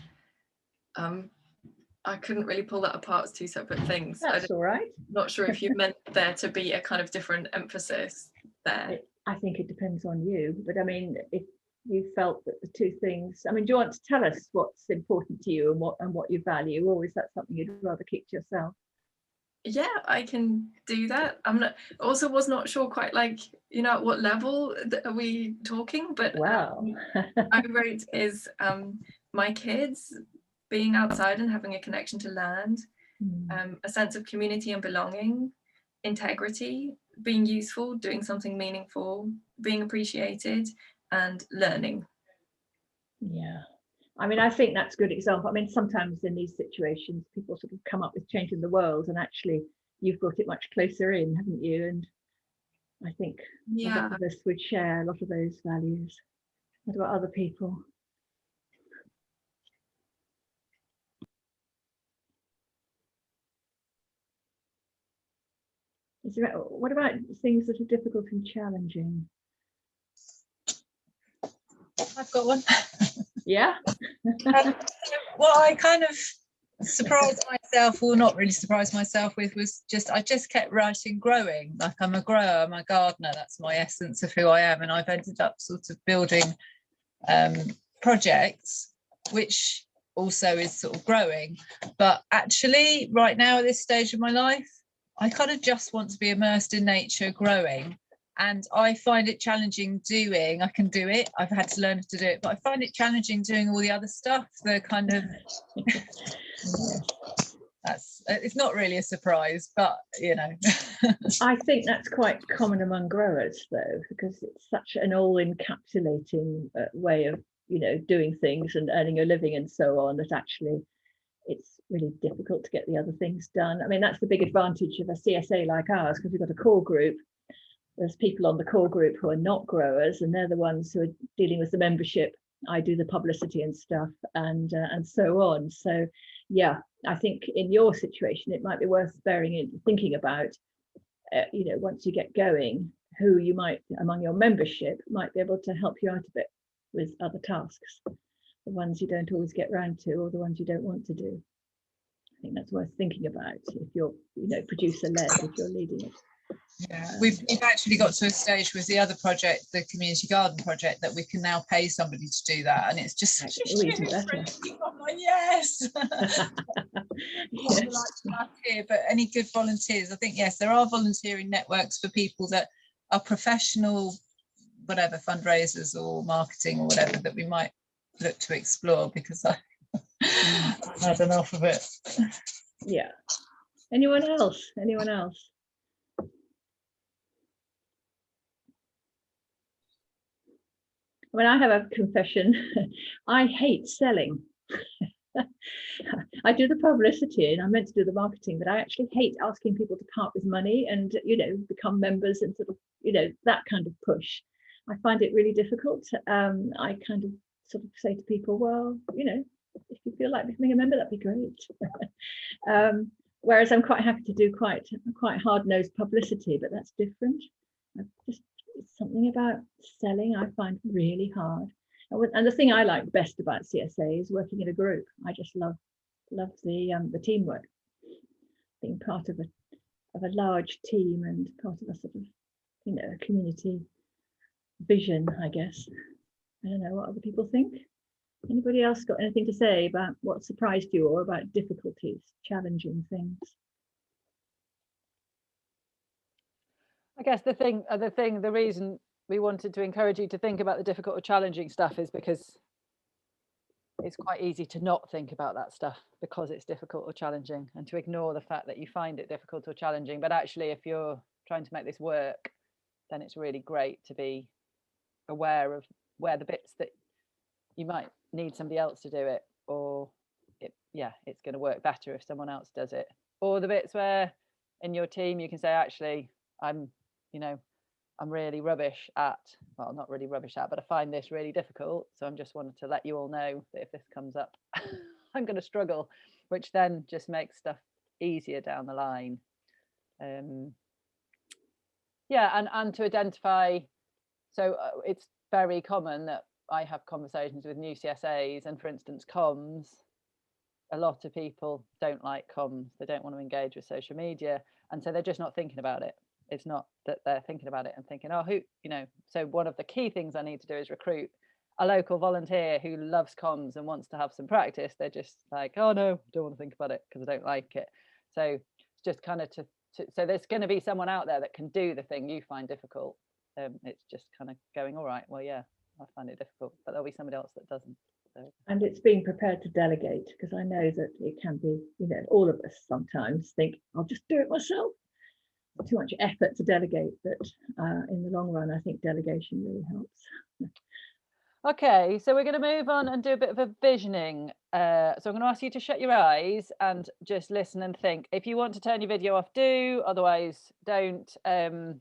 I couldn't really pull that apart as two separate things. That's all right. Not sure if you meant there to be a kind of different emphasis there. I think it depends on you, but I mean, if you felt that the two things, I mean, do you want to tell us what's important to you and what you value, or is that something you'd rather keep to yourself? Yeah, I can do that. Also was not sure quite, like, you know, at what level are we talking, but wow. I wrote is my kids being outside and having a connection to land, a sense of community and belonging, integrity, being useful, doing something meaningful, being appreciated, and learning. Yeah. I mean, I think that's a good example. I mean, sometimes in these situations, people sort of come up with changing the world, and actually you've brought it much closer in, haven't you? And I think a lot of us would share a lot of those values. What about other people? What about things that are difficult and challenging? I've got one. Yeah. What I kind of surprised myself, or not really surprised myself with, was I just kept writing growing. Like, I'm a grower, I'm a gardener, that's my essence of who I am. And I've ended up sort of building projects, which also is sort of growing. But actually, right now at this stage of my life, I kind of just want to be immersed in nature, growing. And I find it challenging doing, I can do it, I've had to learn to do it, but I find it challenging doing all the other stuff, the kind of, it's not really a surprise, but, you know. I think that's quite common among growers, though, because it's such an all-encapsulating way of, you know, doing things and earning a living and so on, that actually it's really difficult to get the other things done. I mean, that's the big advantage of a CSA like ours, because we've got a core group. There's people on the core group who are not growers, and they're the ones who are dealing with the membership. I do the publicity and stuff, and so on. So, yeah, I think in your situation, it might be worth thinking about, you know, once you get going, who you might, among your membership, might be able to help you out a bit with other tasks, the ones you don't always get round to, or the ones you don't want to do. I think that's worth thinking about if you're, you know, producer-led, if you're leading it. Yeah, we've actually got to a stage with the other project, the community garden project, that we can now pay somebody to do that, and it's just such a shame. I'm like, yes. Yes. But any good volunteers? I think, yes, there are volunteering networks for people that are professional, whatever, fundraisers or marketing or whatever, that we might look to explore, because I've had enough of it. Yeah. Anyone else? I mean, I have a confession. I hate selling. I do the publicity and I'm meant to do the marketing, but I actually hate asking people to part with money and, you know, become members and sort of, you know, that kind of push. I find it really difficult. I kind of sort of say to people, well, you know, if you feel like becoming a member, that'd be great. Whereas I'm quite happy to do quite hard-nosed publicity, but that's different. It's something about selling I find really hard. And the thing I like best about CSA is working in a group. I just love the teamwork, being part of a large team and part of a sort of, you know, a community vision, I guess. I don't know what other people think. Anybody else got anything to say about what surprised you, or about difficulties, challenging things? I guess the reason we wanted to encourage you to think about the difficult or challenging stuff is because it's quite easy to not think about that stuff because it's difficult or challenging, and to ignore the fact that you find it difficult or challenging. But actually, if you're trying to make this work, then it's really great to be aware of where the bits that you might need somebody else to do it, or it's going to work better if someone else does it, or the bits where in your team you can say, actually, I'm really rubbish at, well, not really rubbish at, but I find this really difficult, so I'm just wanted to let you all know that if this comes up I'm going to struggle, which then just makes stuff easier down the line. And to identify, so it's very common that I have conversations with new CSAs, and for instance comms, a lot of people don't like comms, they don't want to engage with social media, and so they're just not thinking about it. It's not that they're thinking about it and thinking, oh, so one of the key things I need to do is recruit a local volunteer who loves comms and wants to have some practice. They're just like, oh no, don't want to think about it because I don't like it. So it's just kind of so there's going to be someone out there that can do the thing you find difficult. It's just kind of going, all right, well, yeah, I find it difficult, but there'll be somebody else that doesn't. So. And it's being prepared to delegate, because I know that it can be, all of us sometimes think, I'll just do it myself. Too much effort to delegate, but in the long run I think delegation really helps. Okay, so we're going to move on and do a bit of a visioning. So I'm going to ask you to shut your eyes and just listen and think. If you want to turn your video off, do, otherwise don't. So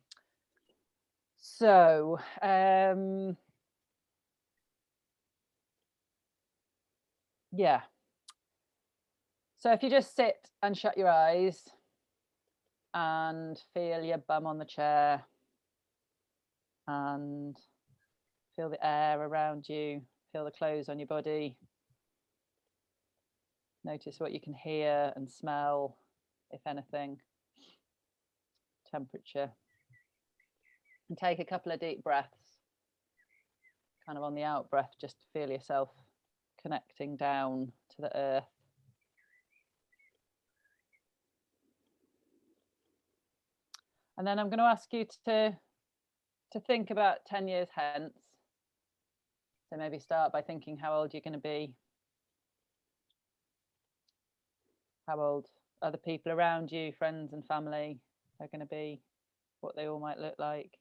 if you just sit and shut your eyes and feel your bum on the chair and feel the air around you, feel the clothes on your body. Notice what you can hear and smell, if anything, temperature. And take a couple of deep breaths, kind of on the out breath, just to feel yourself connecting down to the earth. And then I'm going to ask you to think about 10 years hence. So maybe start by thinking how old you're going to be. How old other people around you, friends and family, are going to be, what they all might look like.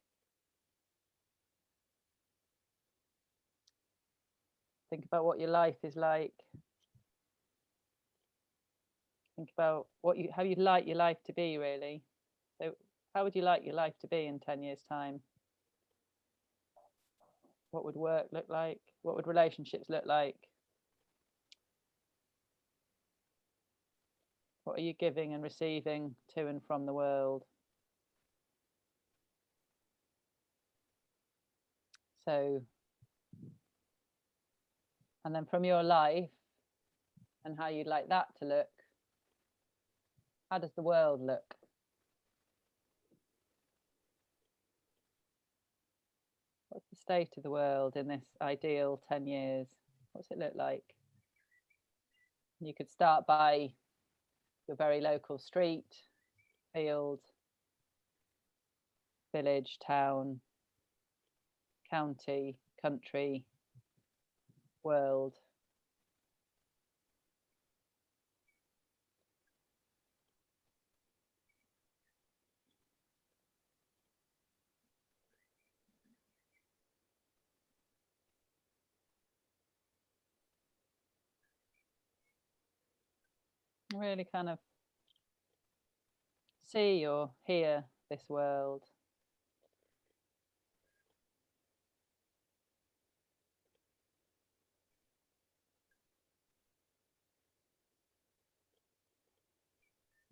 Think about what your life is like. Think about how you'd like your life to be, really. So how would you like your life to be in 10 years' time? What would work look like? What would relationships look like? What are you giving and receiving to and from the world? So, and then from your life and how you'd like that to look, how does the world look? What's the state of the world in this ideal 10 years? What's it look like? You could start by your very local street, field, village, town, county, country, world. Really kind of see or hear this world.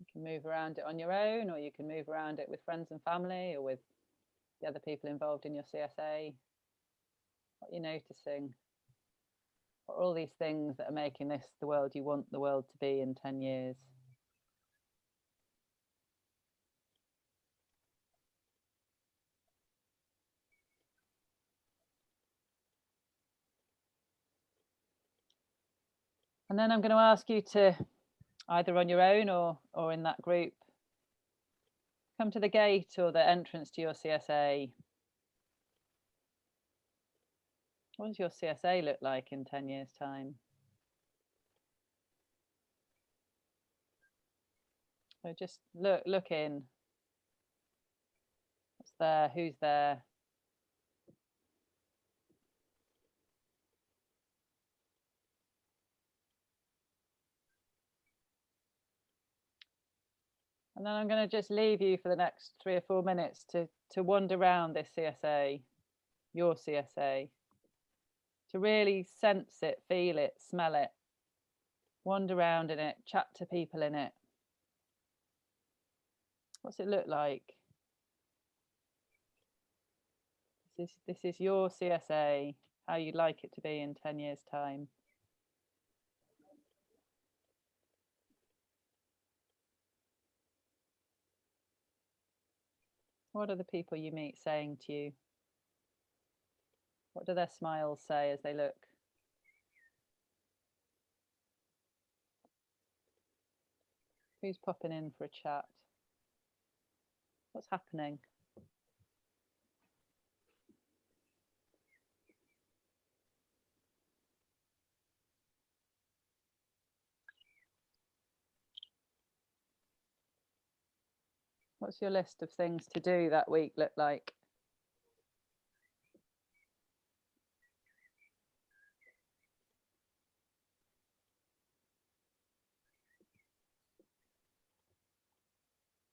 You can move around it on your own, or you can move around it with friends and family, or with the other people involved in your CSA. What are you noticing? What are all these things that are making this the world you want the world to be in 10 years? And then I'm going to ask you to, either on your own or in that group, come to the gate or the entrance to your CSA. What does your CSA look like in 10 years' time? So just look in. What's there? Who's there? And then I'm going to just leave you for the next 3 or 4 minutes to wander around this CSA, your CSA, to really sense it, feel it, smell it, wander around in it, chat to people in it. What's it look like? This is your CSA, how you'd like it to be in 10 years' time. What are the people you meet saying to you? What do their smiles say as they look? Who's popping in for a chat? What's happening? What's your list of things to do that week look like?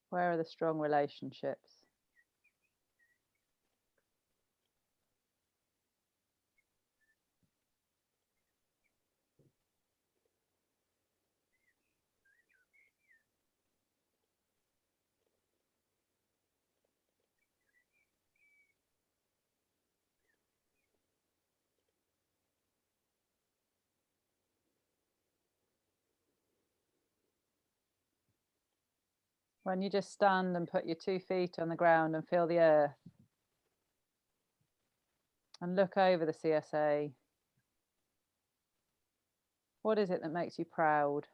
Where are the strong relationships? When you just stand and put your 2 feet on the ground and feel the earth and look over the CSA, what is it that makes you proud?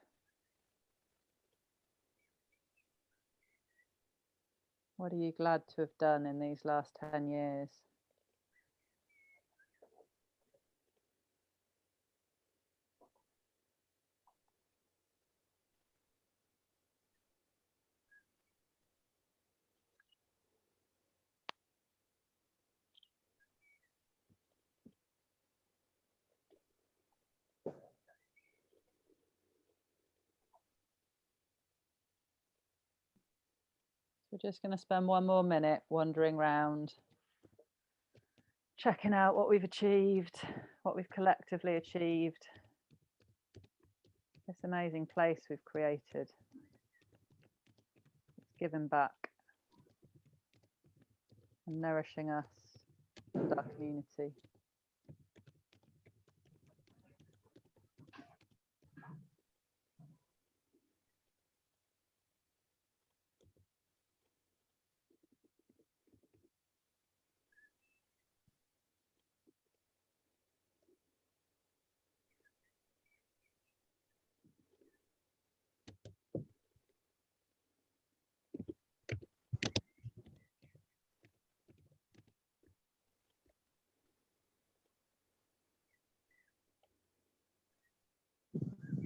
What are you glad to have done in these last 10 years? We're just going to spend 1 more minute wandering around, checking out what we've achieved, what we've collectively achieved. This amazing place we've created. It's given back and nourishing us and our community.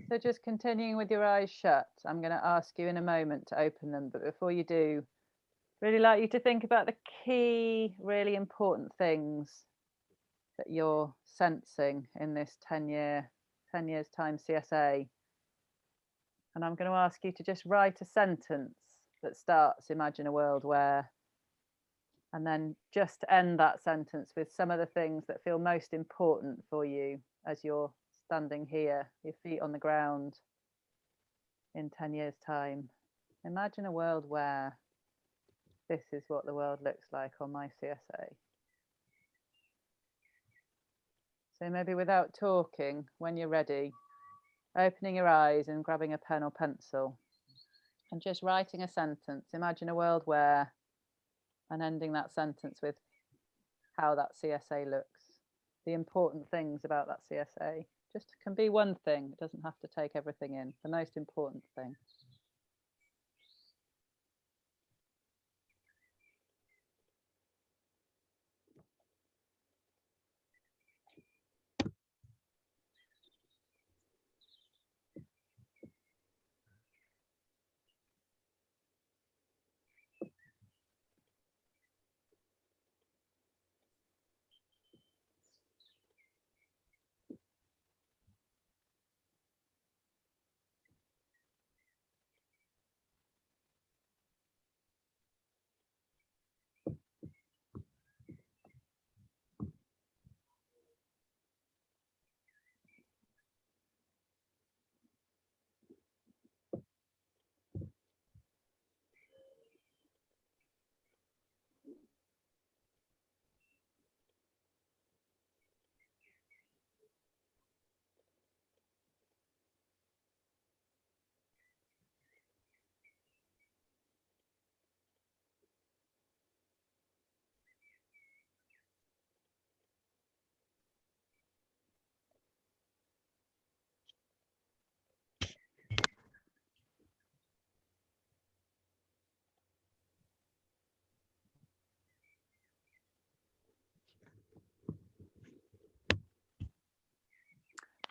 So just continuing with your eyes shut, I'm going to ask you in a moment to open them, but before you do, really like you to think about the key, really important things that you're sensing in this 10 years time CSA. And I'm going to ask you to just write a sentence that starts, imagine a world where, and then just end that sentence with some of the things that feel most important for you as you're standing here, your feet on the ground in 10 years' time. Imagine a world where this is what the world looks like on my CSA. So maybe without talking, when you're ready, opening your eyes and grabbing a pen or pencil and just writing a sentence. Imagine a world where, and ending that sentence with how that CSA looks, the important things about that CSA. Just can be one thing, it doesn't have to take everything in, the most important thing.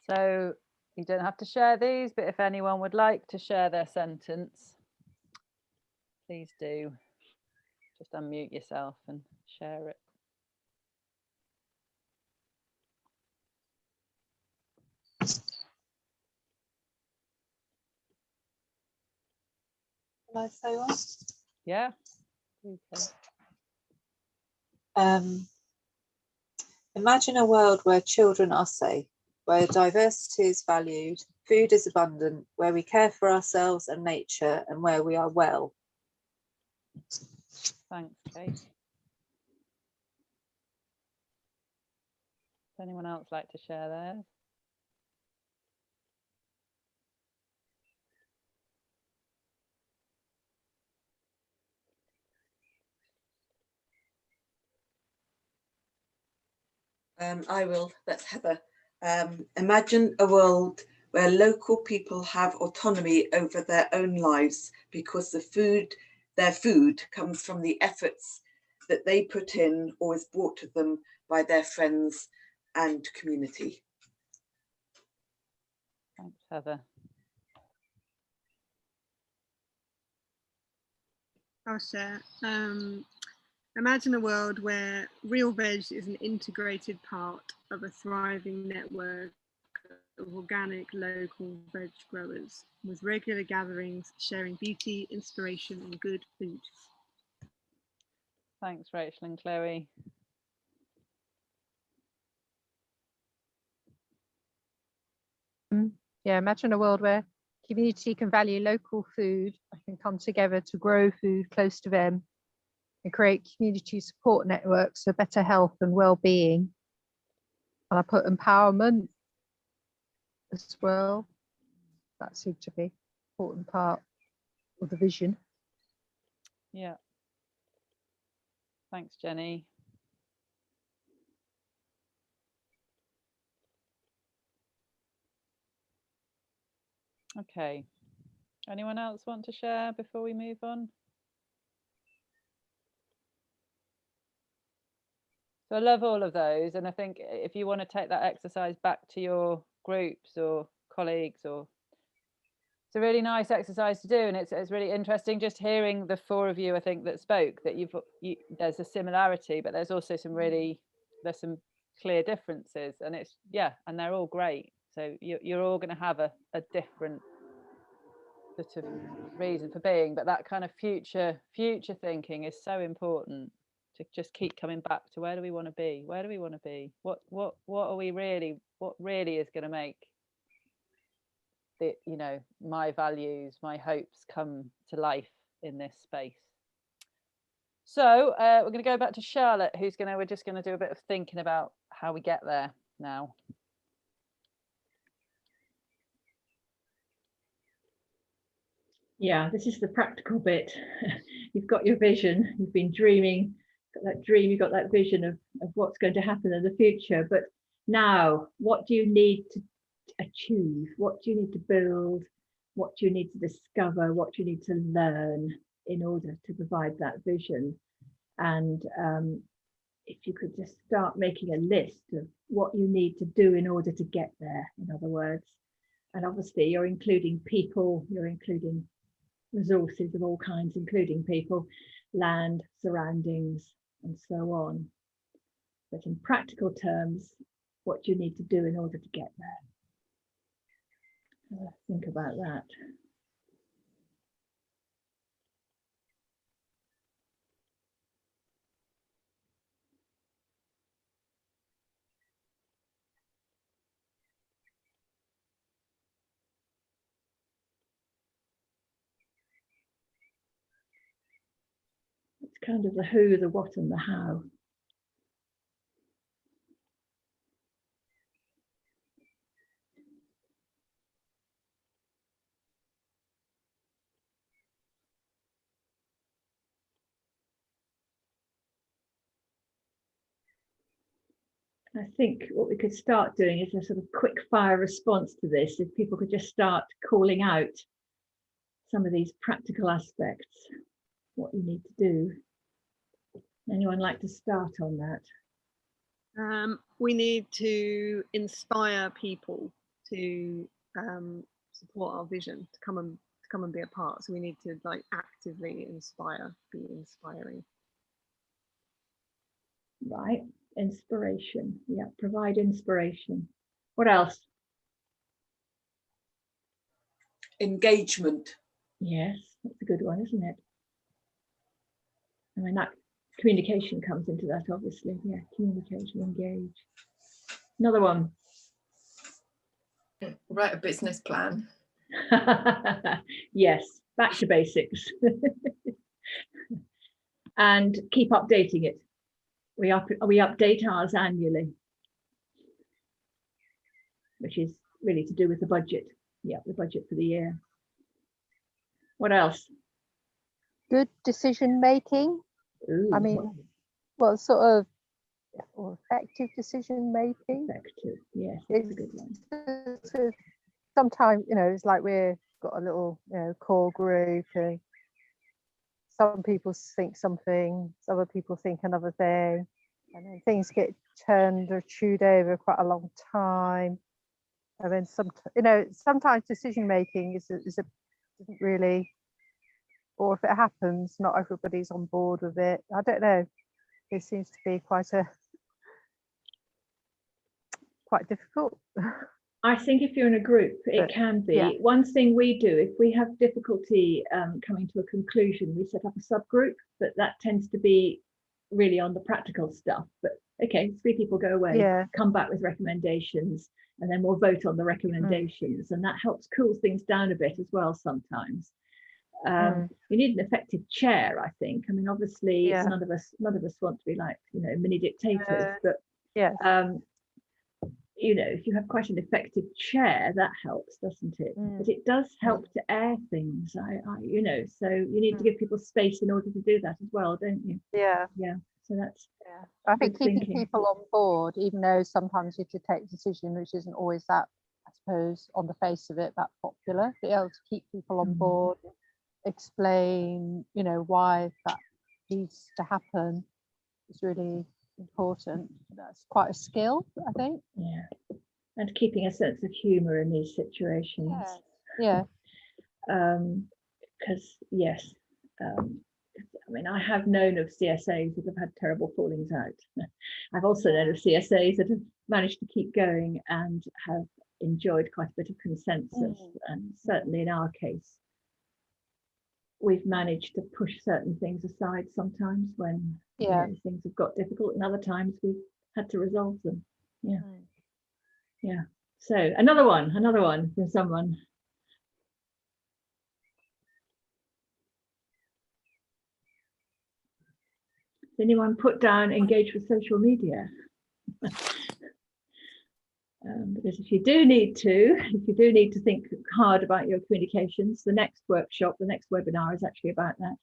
So you don't have to share these, but if anyone would like to share their sentence, please do. Just unmute yourself and share it. Can I say one? Yeah. Okay. Imagine a world where children are safe, where diversity is valued, food is abundant, where we care for ourselves and nature, and where we are well. Thanks, Kate. Does anyone else like to share theirs? I will. That's Heather. Imagine a world where local people have autonomy over their own lives because their food comes from the efforts that they put in or is brought to them by their friends and community. Thanks, Heather. I'll share. Imagine a world where Real Veg is an integrated part of a thriving network of organic local veg growers with regular gatherings sharing beauty, inspiration and good food. Thanks, Rachel and Chloe. Yeah, imagine a world where community can value local food and can come together to grow food close to them and create community support networks for better health and well-being. And I put empowerment as well. That seemed to be an important part of the vision. Yeah. Thanks, Jenny. Okay. Anyone else want to share before we move on? So I love all of those. And I think if you want to take that exercise back to your groups or colleagues, or it's a really nice exercise to do. And it's really interesting just hearing the four of you, I think, that spoke, that there's a similarity, but there's also there's some clear differences, and and they're all great. So you're all going to have a different sort of reason for being, but that kind of future thinking is so important, to just keep coming back to where do we want to be, what really is going to make my values, my hopes come to life in this space. So we're going to go back to Charlotte, we're just going to do a bit of thinking about how we get there now. Yeah, this is the practical bit. You've got your vision, you've been dreaming, got that dream, you've got that vision of what's going to happen in the future. But now, what do you need to achieve? What do you need to build? What do you need to discover? What do you need to learn in order to provide that vision? And if you could just start making a list of what you need to do in order to get there, in other words. And obviously you're including people, you're including resources of all kinds, including people, land, surroundings, and so on. But in practical terms, what do you need to do in order to get there? Think about that. It's kind of the who, the what, and the how. I think what we could start doing is a sort of quick fire response to this. If people could just start calling out some of these practical aspects, what you need to do. Anyone like to start on that? We need to inspire people to support our vision, to come and be a part. So we need to like actively be inspiring. Right, inspiration. Yeah, provide inspiration. What else? Engagement. Yes, that's a good one, isn't it? I mean, that communication comes into that, obviously. Yeah, communication, engage. Another one. Write a business plan. Yes, back to basics. And keep updating it. We update ours annually, which is really to do with the budget. Yeah, the budget for the year. What else? Good decision making. Ooh, I mean, well, sort of, or effective decision making. effective. Yes, that's a good one. Sometimes, you know, it's like we've got a little, you know, core group, and some people think something, other people think another thing, and then things get turned or chewed over quite a long time. And then sometimes decision making isn't really, or if it happens, not everybody's on board with it. I don't know. It seems to be quite difficult. I think if you're in a group, it can be. Yeah. One thing we do, if we have difficulty coming to a conclusion, we set up a subgroup, but that tends to be really on the practical stuff. But okay, 3 people go away, come back with recommendations, and then we'll vote on the recommendations, and that helps cool things down a bit as well sometimes. You need an effective chair, I think. I mean, obviously, none of us want to be like, you know, mini dictators, but you know, if you have quite an effective chair, that helps, doesn't it? But it does help to air things. You know, so you need to give people space in order to do that as well, don't you? Yeah. So that's. I think keeping people on board, even though sometimes you have to take a decision which isn't always that, I suppose, on the face of it, that popular, be able to keep people on board, explain, you know, why that needs to happen is really important. That's quite a skill, I think. Yeah, and keeping a sense of humor in these situations. Yeah. Because yes, I mean, I have known of CSAs that have had terrible fallings out. I've also known of CSAs that have managed to keep going and have enjoyed quite a bit of consensus. And certainly in our case, we've managed to push certain things aside sometimes when you know, things have got difficult, and other times we've had to resolve them. Yeah. So another one from someone. Does anyone put down engage with social media? Because if you do need to think hard about your communications, the next workshop, the next webinar is actually about that.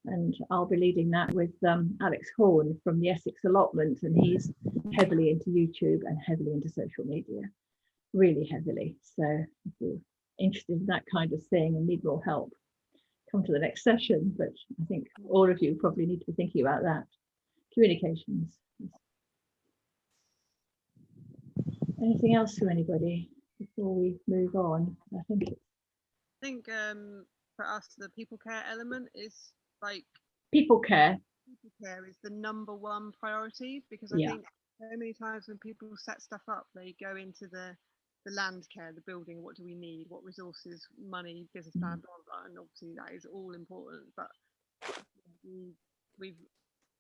And I'll be leading that with Alex Horn from the Essex Allotment, and he's heavily into YouTube and heavily into social media, really heavily. So if you're interested in that kind of thing and need more help, come to the next session. But I think all of you probably need to be thinking about that. Communications. Anything else to anybody before we move on? I think for us, the people care element is like people care is the #1 priority, because I think so many times when people set stuff up, they go into the land care, the building, what do we need, what resources, money, business plan, blah, blah, and obviously that is all important, but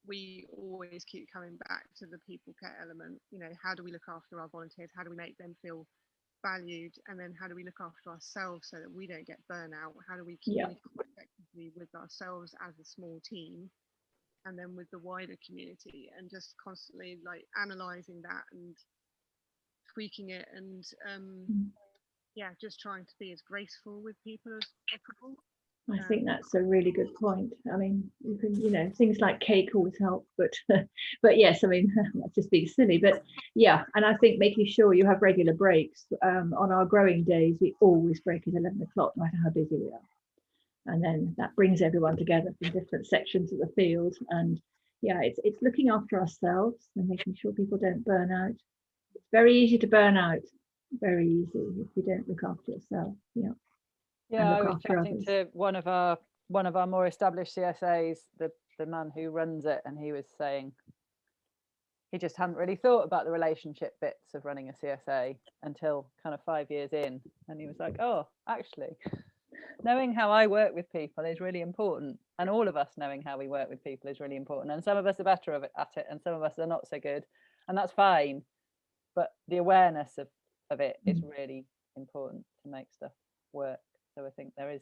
we always keep coming back to the people care element. You know, how do we look after our volunteers, how do we make them feel valued, and then how do we look after ourselves so that we don't get burnout, how do we communicate effectively with ourselves as a small team, and then with the wider community, and just constantly like analysing that and tweaking it, and just trying to be as graceful with people as possible. I think that's a really good point. I mean, you can, you know, things like cake always help, but yes, I mean, that's just being silly, but yeah. And I think making sure you have regular breaks. On our growing days, we always break at 11 o'clock, no matter how busy we are. And then that brings everyone together from different sections of the field. And yeah, it's looking after ourselves and making sure people don't burn out. It's very easy to burn out. very easy if you don't look after yourself. Yeah. Yeah, I look was after chatting others. to one of our more established CSAs, the man who runs it, and he was saying he just hadn't really thought about the relationship bits of running a CSA until kind of 5 years in, and he was like, oh, actually, knowing how I work with people is really important, and all of us knowing how we work with people is really important, and some of us are better at it and some of us are not so good, and that's fine, but the awareness of it is really important to make stuff work. So I think there is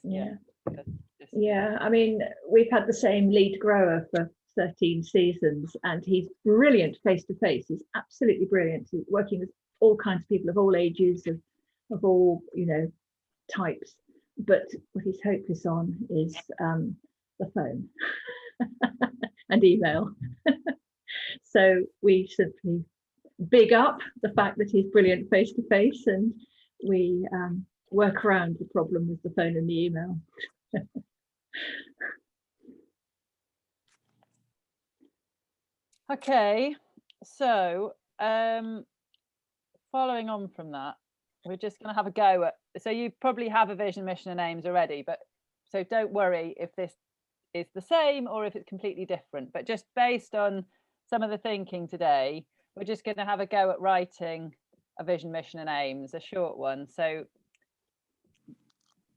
yeah, I mean, we've had the same lead grower for 13 seasons, and he's brilliant face to face. He's absolutely brilliant. He's working with all kinds of people of all ages, of all, you know, types. But what he's hopeless on is the phone and email. So we simply big up the fact that he's brilliant face to face, and we work around the problem with the phone and the email. Okay, so following on from that, we're just going to have a go at, so you probably have a vision, mission and aims already, but so don't worry if this is the same or if it's completely different, but just based on some of the thinking today, we're just going to have a go at writing a vision, mission and aims, a short one. So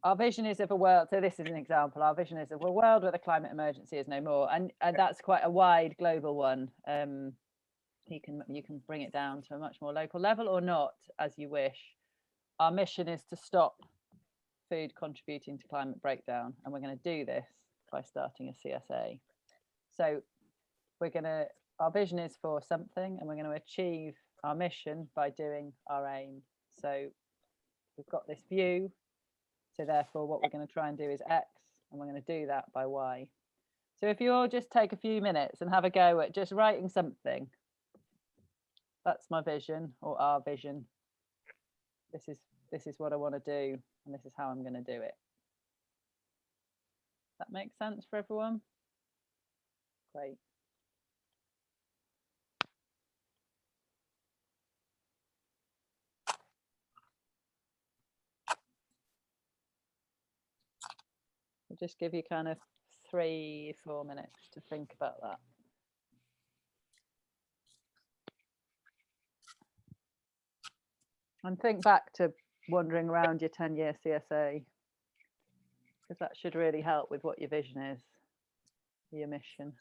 our vision is of a world, so this is an example, our vision is of a world where the climate emergency is no more, and that's quite a wide global one. You can bring it down to a much more local level or not, as you wish. Our mission is to stop food contributing to climate breakdown, and we're going to do this by starting a CSA. So our vision is for something, and we're going to achieve our mission by doing our aim. So we've got this view, so therefore what we're going to try and do is X, and we're going to do that by Y. So if you all just take a few minutes and have a go at just writing something. That's my vision, or our vision. This is what I want to do, and this is how I'm going to do it. That makes sense for everyone? Great. I'll just give you kind of 3-4 minutes to think about that. And think back to wandering around your 10-year CSA, because that should really help with what your vision is, your mission.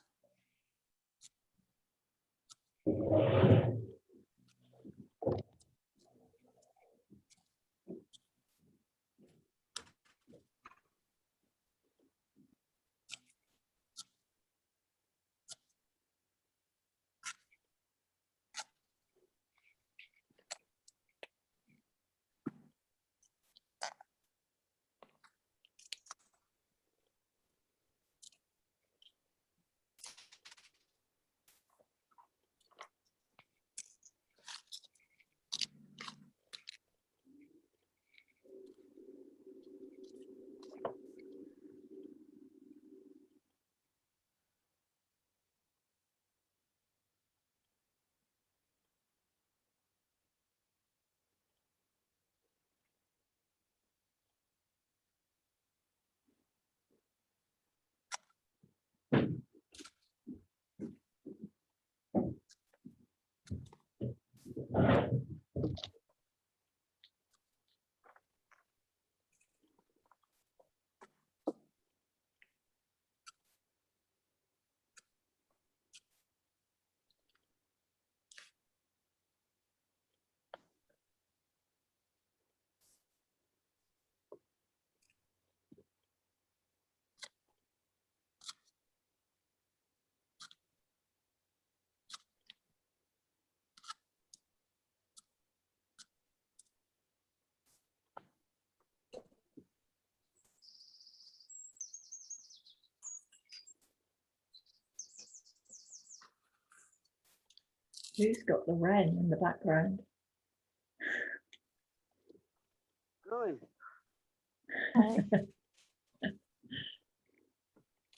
Who's got the wren in the background?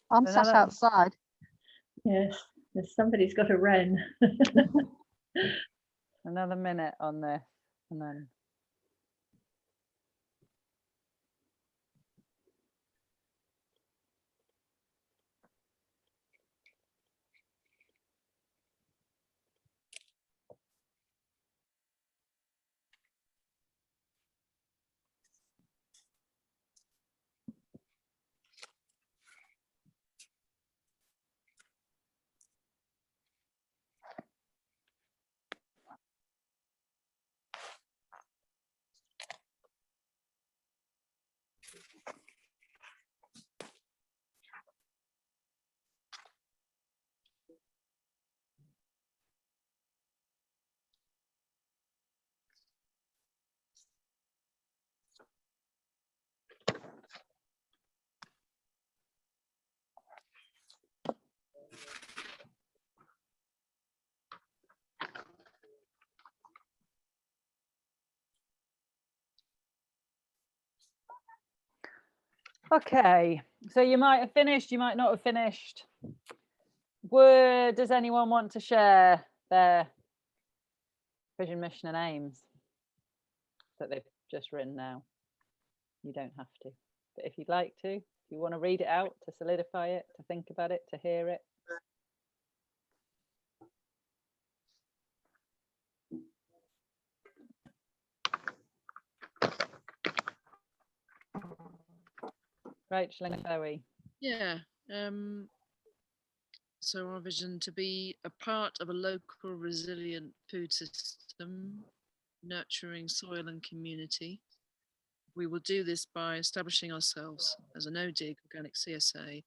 I'm sat outside. Yes, somebody's got a wren. Another minute on this, and then Okay, so you might have finished, you might not have finished. Does anyone want to share their vision, mission and aims that they've just written now? You don't have to, but if you'd like to, if you want to read it out, to solidify it, to think about it, to hear it. Rachel and Chloe. Yeah. So our vision to be a part of a local resilient food system, nurturing soil and community. We will do this by establishing ourselves as a no-dig organic CSA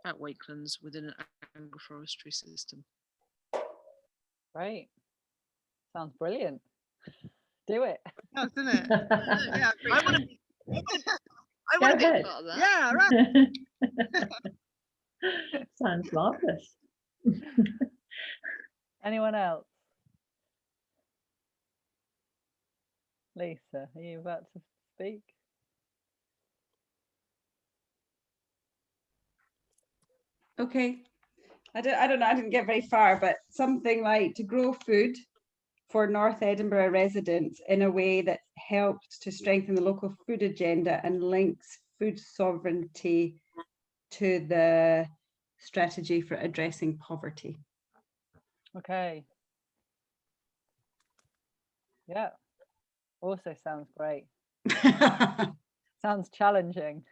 at Wakelands within an agroforestry system. Great. Sounds brilliant. Do it. Doesn't it? Yeah, I want to be ahead. part of that. Yeah, right. Sounds marvellous. Anyone else? Lisa, are you about to speak? Okay. I don't know, I didn't get very far, but something like to grow food for North Edinburgh residents in a way that helps to strengthen the local food agenda and links food sovereignty to the strategy for addressing poverty. Okay. Yeah. Also sounds great. Sounds challenging.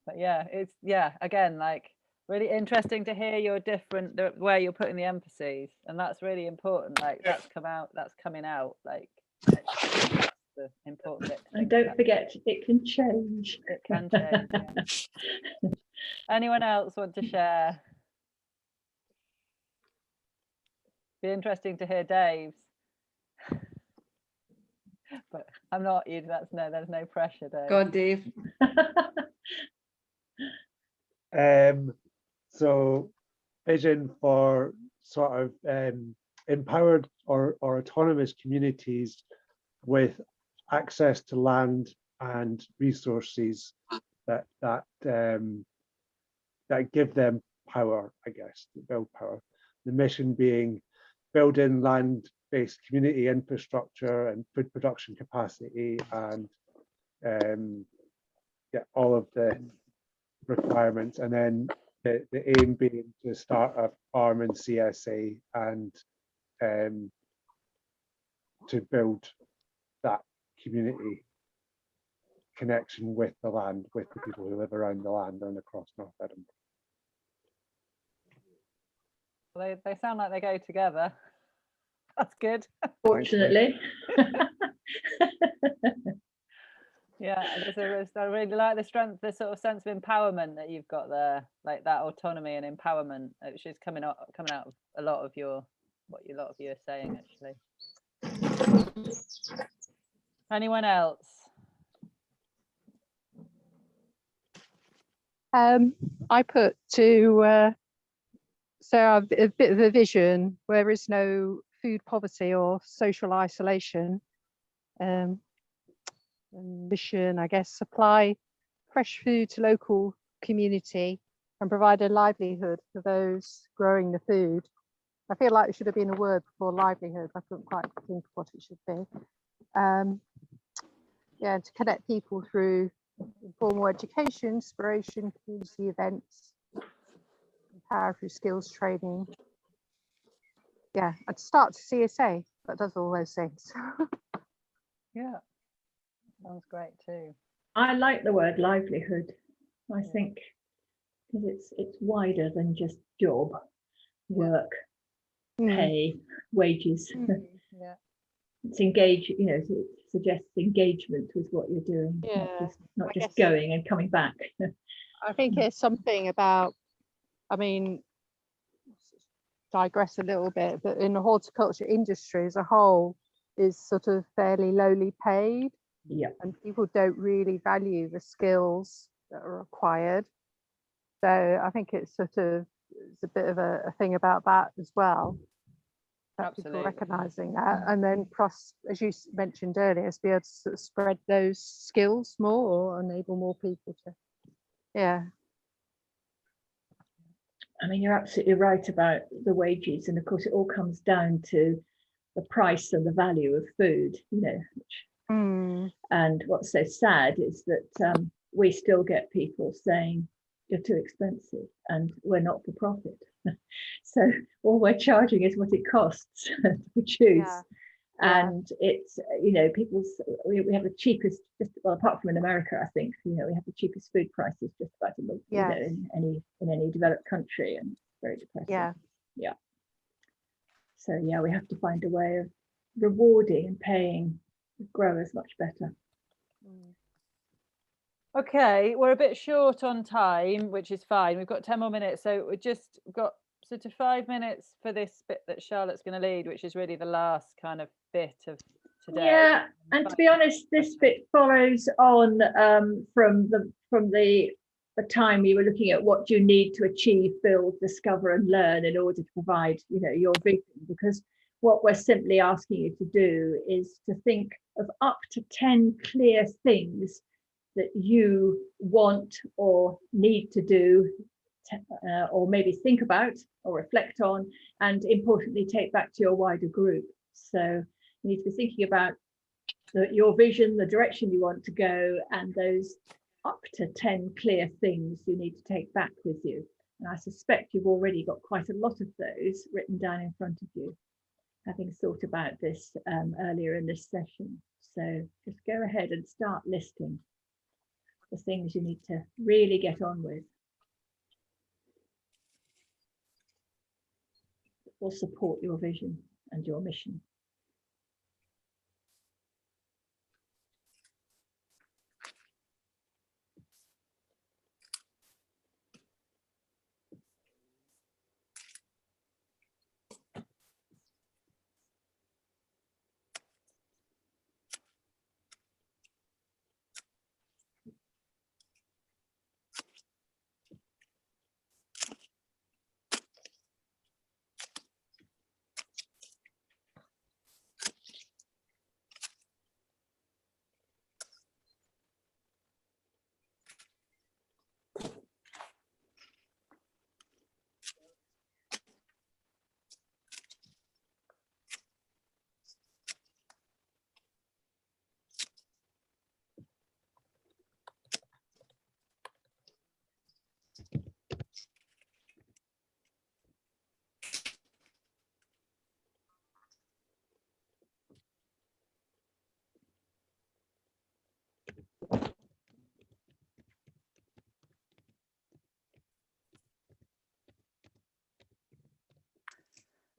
But yeah, it's, yeah, again, like really interesting to hear your different, where you're putting the emphases, and that's really important. Like that's coming out, like that's the important bit. And don't forget, it can change. It can change. Yeah. Anyone else want to share? Be interesting to hear Dave's. But I'm not you. There's no pressure, Dave. Go on, Dave. So vision for sort of empowered or autonomous communities with access to land and resources that give them power, I guess, to build power. The mission being building land-based community infrastructure and food production capacity, and all of the requirements, and then the aim being to start a farm in CSA and to build that community connection with the land, with the people who live around the land and across North Edinburgh. Well, they sound like they go together. That's good. Fortunately. Yeah, I really like the strength, the sort of sense of empowerment that you've got there, like that autonomy and empowerment, which is coming out of a lot of what a lot of you are saying, actually. Anyone else? I put to so a bit of a vision where there is no food poverty or social isolation. Mission, I guess, supply fresh food to local community and provide a livelihood for those growing the food. I feel like it should have been a word before livelihood. I couldn't quite think of what it should be. Yeah, to connect people through informal education, inspiration, community events, empower through skills training. Yeah, I'd start to CSA that does all those things. Yeah. Sounds great too. I like the word livelihood. I think because it's wider than just job, work, pay, wages. Yeah. It's engage. It suggests engagement with what you're doing, not just going and coming back. I think it's something about. I mean, digress a little bit, but in the horticulture industry as a whole is sort of fairly lowly paid. Yeah, and people don't really value the skills that are required. So I think it's a bit of a thing about that as well. about people Absolutely. recognizing that, and then plus, as you mentioned earlier, to be able to sort of spread those skills more or enable more people to, yeah. I mean, you're absolutely right about the wages, and of course it all comes down to the price and the value of food, you know, and what's so sad is that we still get people saying you're too expensive and we're not for profit. So all we're charging is what it costs to produce. And it's, you know, we have the cheapest, just, well, apart from in America, I think, you know, we have the cheapest food prices just about in, you know, in any developed country, and it's very depressing. Yeah. So yeah, we have to find a way of rewarding and paying growers much better. Okay, we're a bit short on time, which is fine. We've got 10 more minutes, so we've just got sort of 5 minutes for this bit that Charlotte's going to lead, which is really the last kind of bit of today. Yeah, and to be honest, this bit follows on from the time you were looking at what you need to achieve, build, discover, and learn in order to provide, you know, your vision. Because what we're simply asking you to do is to think of up to 10 clear things that you want or need to do, or maybe think about or reflect on, and importantly take back to your wider group. So you need to be thinking about your vision, the direction you want to go, and those up to 10 clear things you need to take back with you. And I suspect you've already got quite a lot of those written down in front of you, having thought about this earlier in this session. So just go ahead and start listing the things you need to really get on with. Will support your vision and your mission.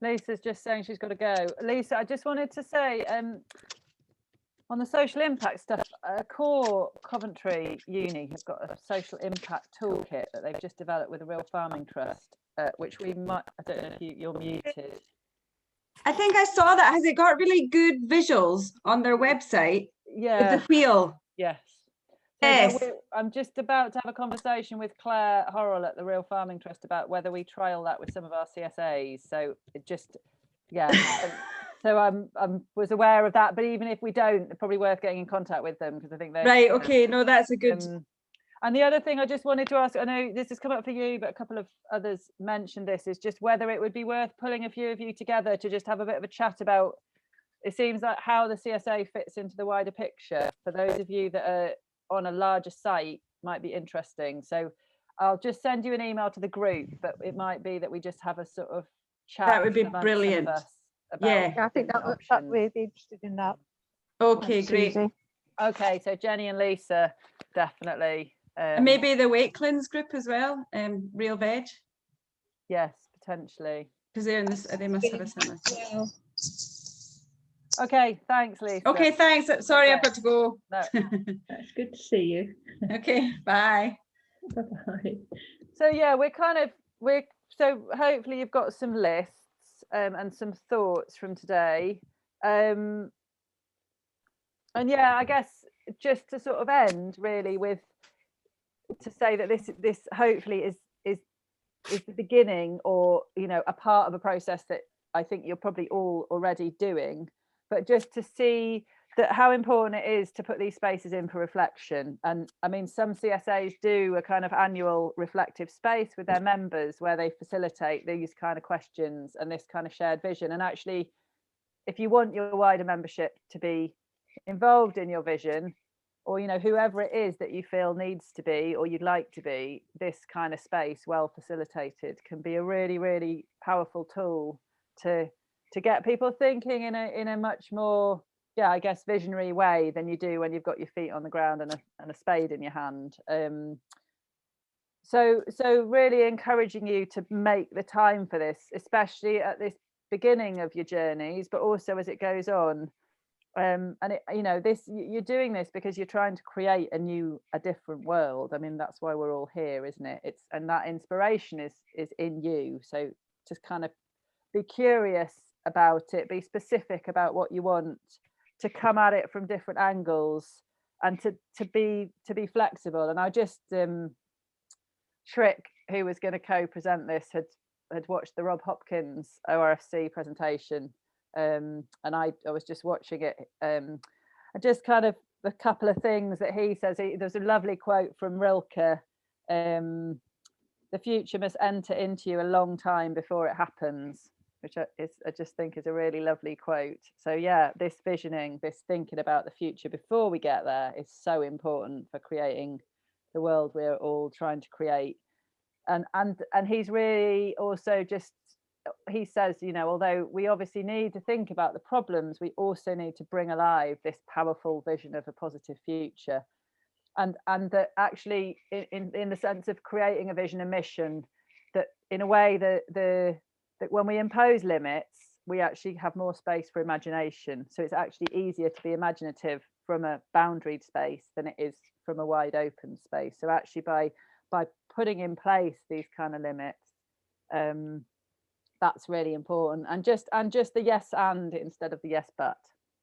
Lisa's just saying she's got to go. Lisa, I just wanted to say, on the social impact stuff, Core Coventry Uni has got a social impact toolkit that they've just developed with the Real Farming Trust, which we might, I don't know if you're muted. I think I saw that. Has it got really good visuals on their website? Yeah. With the wheel. Yes. So Yes. I'm just about to have a conversation with Claire Horrell at the Real Farming Trust about whether we trial that with some of our CSAs. So it just, yeah. So I was aware of that, but even if we don't, it's probably worth getting in contact with them, because I think they're right. Okay, no, that's a good. And the other thing I just wanted to ask, I know this has come up for you, but a couple of others mentioned this, is just whether it would be worth pulling a few of you together to just have a bit of a chat about, it seems like how the CSA fits into the wider picture. For those of you that are on a larger site, might be interesting. So I'll just send you an email to the group, but it might be that we just have a sort of chat. That would be brilliant. Yeah, I think that we'd be interested in that. Okay, great. Suzy. Okay, so Jenny and Lisa, definitely. And maybe the Wakelands group as well, Real Veg. Yes, potentially. Because they're in this, they must have a similar. Yeah. Okay, thanks, Lisa. Okay, thanks. Sorry, I've got to go. No. It's good to see you. Okay, bye. Bye-bye. So yeah, so hopefully you've got some lists and some thoughts from today. And yeah, I guess just to sort of end really with, to say that this hopefully is the beginning, or, you know, a part of a process that I think you're probably all already doing, but just to see that how important it is to put these spaces in for reflection. And I mean, some CSAs do a kind of annual reflective space with their members where they facilitate these kind of questions and this kind of shared vision. And actually, if you want your wider membership to be involved in your vision, or, you know, whoever it is that you feel needs to be or you'd like to be, this kind of space, well facilitated, can be a really, really powerful tool to get people thinking in a much more, yeah, I guess, visionary way than you do when you've got your feet on the ground and a spade in your hand. So really encouraging you to make the time for this, especially at this beginning of your journeys, but also as it goes on. And it, you know, this, you're doing this because you're trying to create a different world. I mean, that's why we're all here, isn't it? It's, and that inspiration is in you. So just kind of be curious about it, be specific about what you want, to come at it from different angles, and to be flexible. And I just Shrick, who was going to co-present this, had watched the Rob Hopkins ORFC presentation, and I was just watching it, and just kind of the couple of things that he says. There's a lovely quote from Rilke, the future must enter into you a long time before it happens, which I just think is a really lovely quote. So yeah, this visioning, this thinking about the future before we get there is so important for creating the world we're all trying to create. And he's really also just, he says, you know, although we obviously need to think about the problems, we also need to bring alive this powerful vision of a positive future. And that actually in the sense of creating a vision and mission, that in a way that when we impose limits, we actually have more space for imagination. So it's actually easier to be imaginative from a boundaried space than it is from a wide open space. So actually by putting in place these kind of limits, that's really important. And just the yes and instead of the yes but.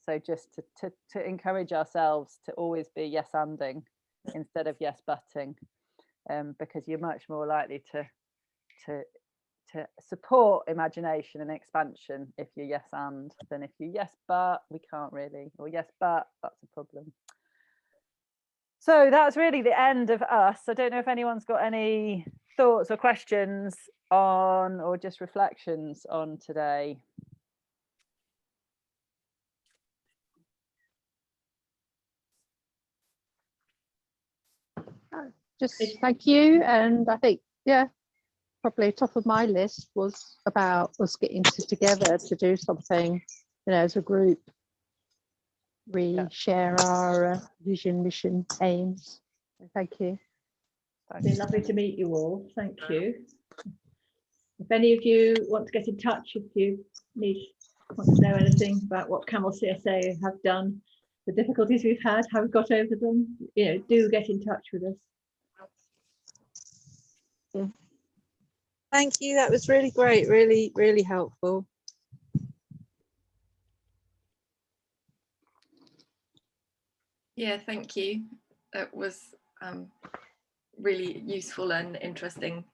So just to encourage ourselves to always be yes anding instead of yes butting, because you're much more likely to support imagination and expansion if you yes and than if you yes but we can't really, or yes but that's a problem. So that's really the end of us. I don't know if anyone's got any thoughts or questions on, or just reflections on today. Just thank you. And I think, yeah, probably top of my list was about us getting together to do something, you know, as a group, really share our vision, mission, aims. So thank you. It's been lovely to meet you all. Thank you. If any of you want to get in touch, if you want to know anything about what Camel CSA have done, the difficulties we've had, how we've got over them, you know, do get in touch with us. Thank you. That was really great. Really, really helpful. Yeah, thank you. That was really useful and interesting.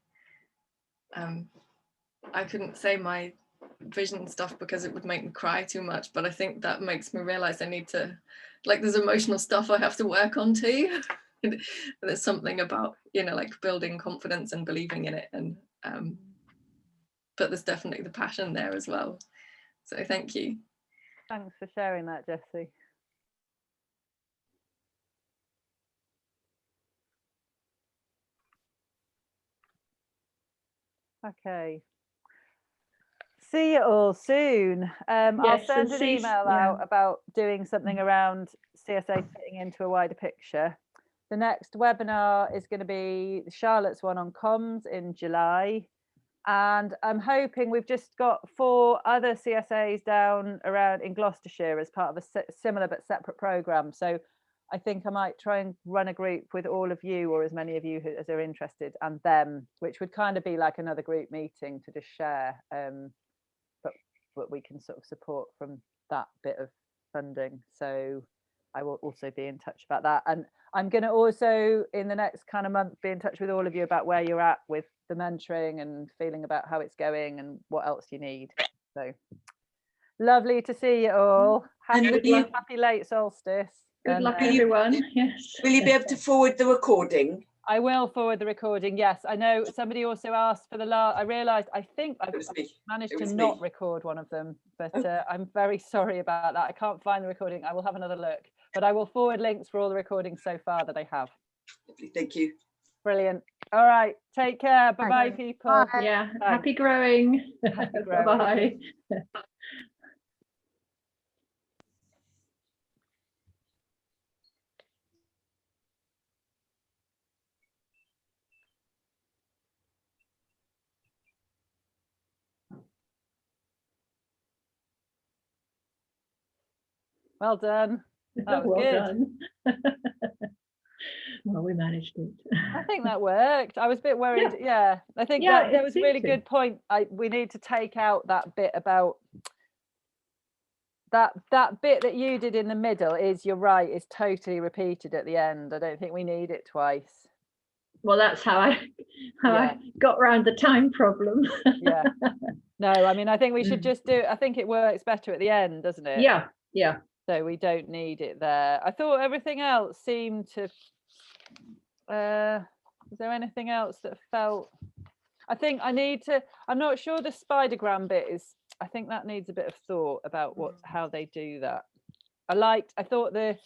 I couldn't say my vision stuff because it would make me cry too much, but I think that makes me realize I need to, like, there's emotional stuff I have to work on too. There's something about, you know, like building confidence and believing in it, and but there's definitely the passion there as well. So thank you. Thanks for sharing that, Jessie. Okay. See you all soon. I'll send an email out about doing something around CSA fitting into a wider picture. The next webinar is going to be Charlotte's one on comms in July. And I'm hoping, we've just got 4 other CSAs down around in Gloucestershire as part of a similar but separate programme. So I think I might try and run a group with all of you, or as many of you as are interested, and them, which would kind of be like another group meeting to just share. But we can sort of support from that bit of funding. So I will also be in touch about that. And I'm going to also, in the next kind of month, be in touch with all of you about where you're at with the mentoring and feeling about how it's going and what else you need. So lovely to see you all. And Happy late solstice. Good luck, will you- everyone. Yes. Will you be able to forward the recording? I will forward the recording. Yes, I know somebody also asked for the last. I realised I think I've managed It to was not me. record one of them, but Oh. I'm very sorry about that. I can't find the recording. I will have another look, but I will forward links for all the recordings so far that I have. Lovely, thank you. Brilliant. All right. Take care. Bye bye, people. Bye. Yeah. Thanks. Happy growing. Happy growing. Bye-bye. Well done. That was Well good. done. Well, we managed it. I think that worked. I was a bit worried. Yeah, I think Yeah, that it there was a really seemed to. good point. We need to take out that bit about that bit that you did in the middle. You're right, is totally repeated at the end. I don't think we need it twice. Well, that's how I got around the time problem. Yeah. No, I mean, I think we should just do. I think it works better at the end, doesn't it? Yeah. Yeah. So we don't need it there. I thought everything else seemed to. Was there anything else that felt? I think I need to. I'm not sure the spidergram bit is. I think that needs a bit of thought about how they do that. I thought because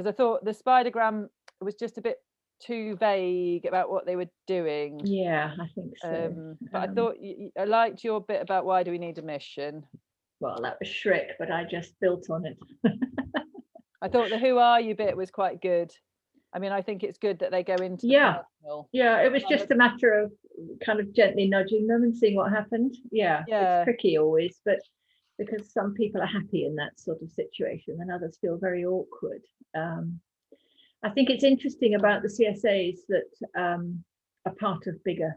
I thought the spidergram was just a bit too vague about what they were doing. Yeah, I think so. But I thought I liked your bit about why do we need a mission. Well, that was Shrek, but I just built on it. I thought the who are you bit was quite good. I mean, I think it's good that they go into the personal. Yeah, it was just a matter of kind of gently nudging them and seeing what happened. Yeah, it's tricky always, but because some people are happy in that sort of situation and others feel very awkward. I think it's interesting about the CSAs that are part of bigger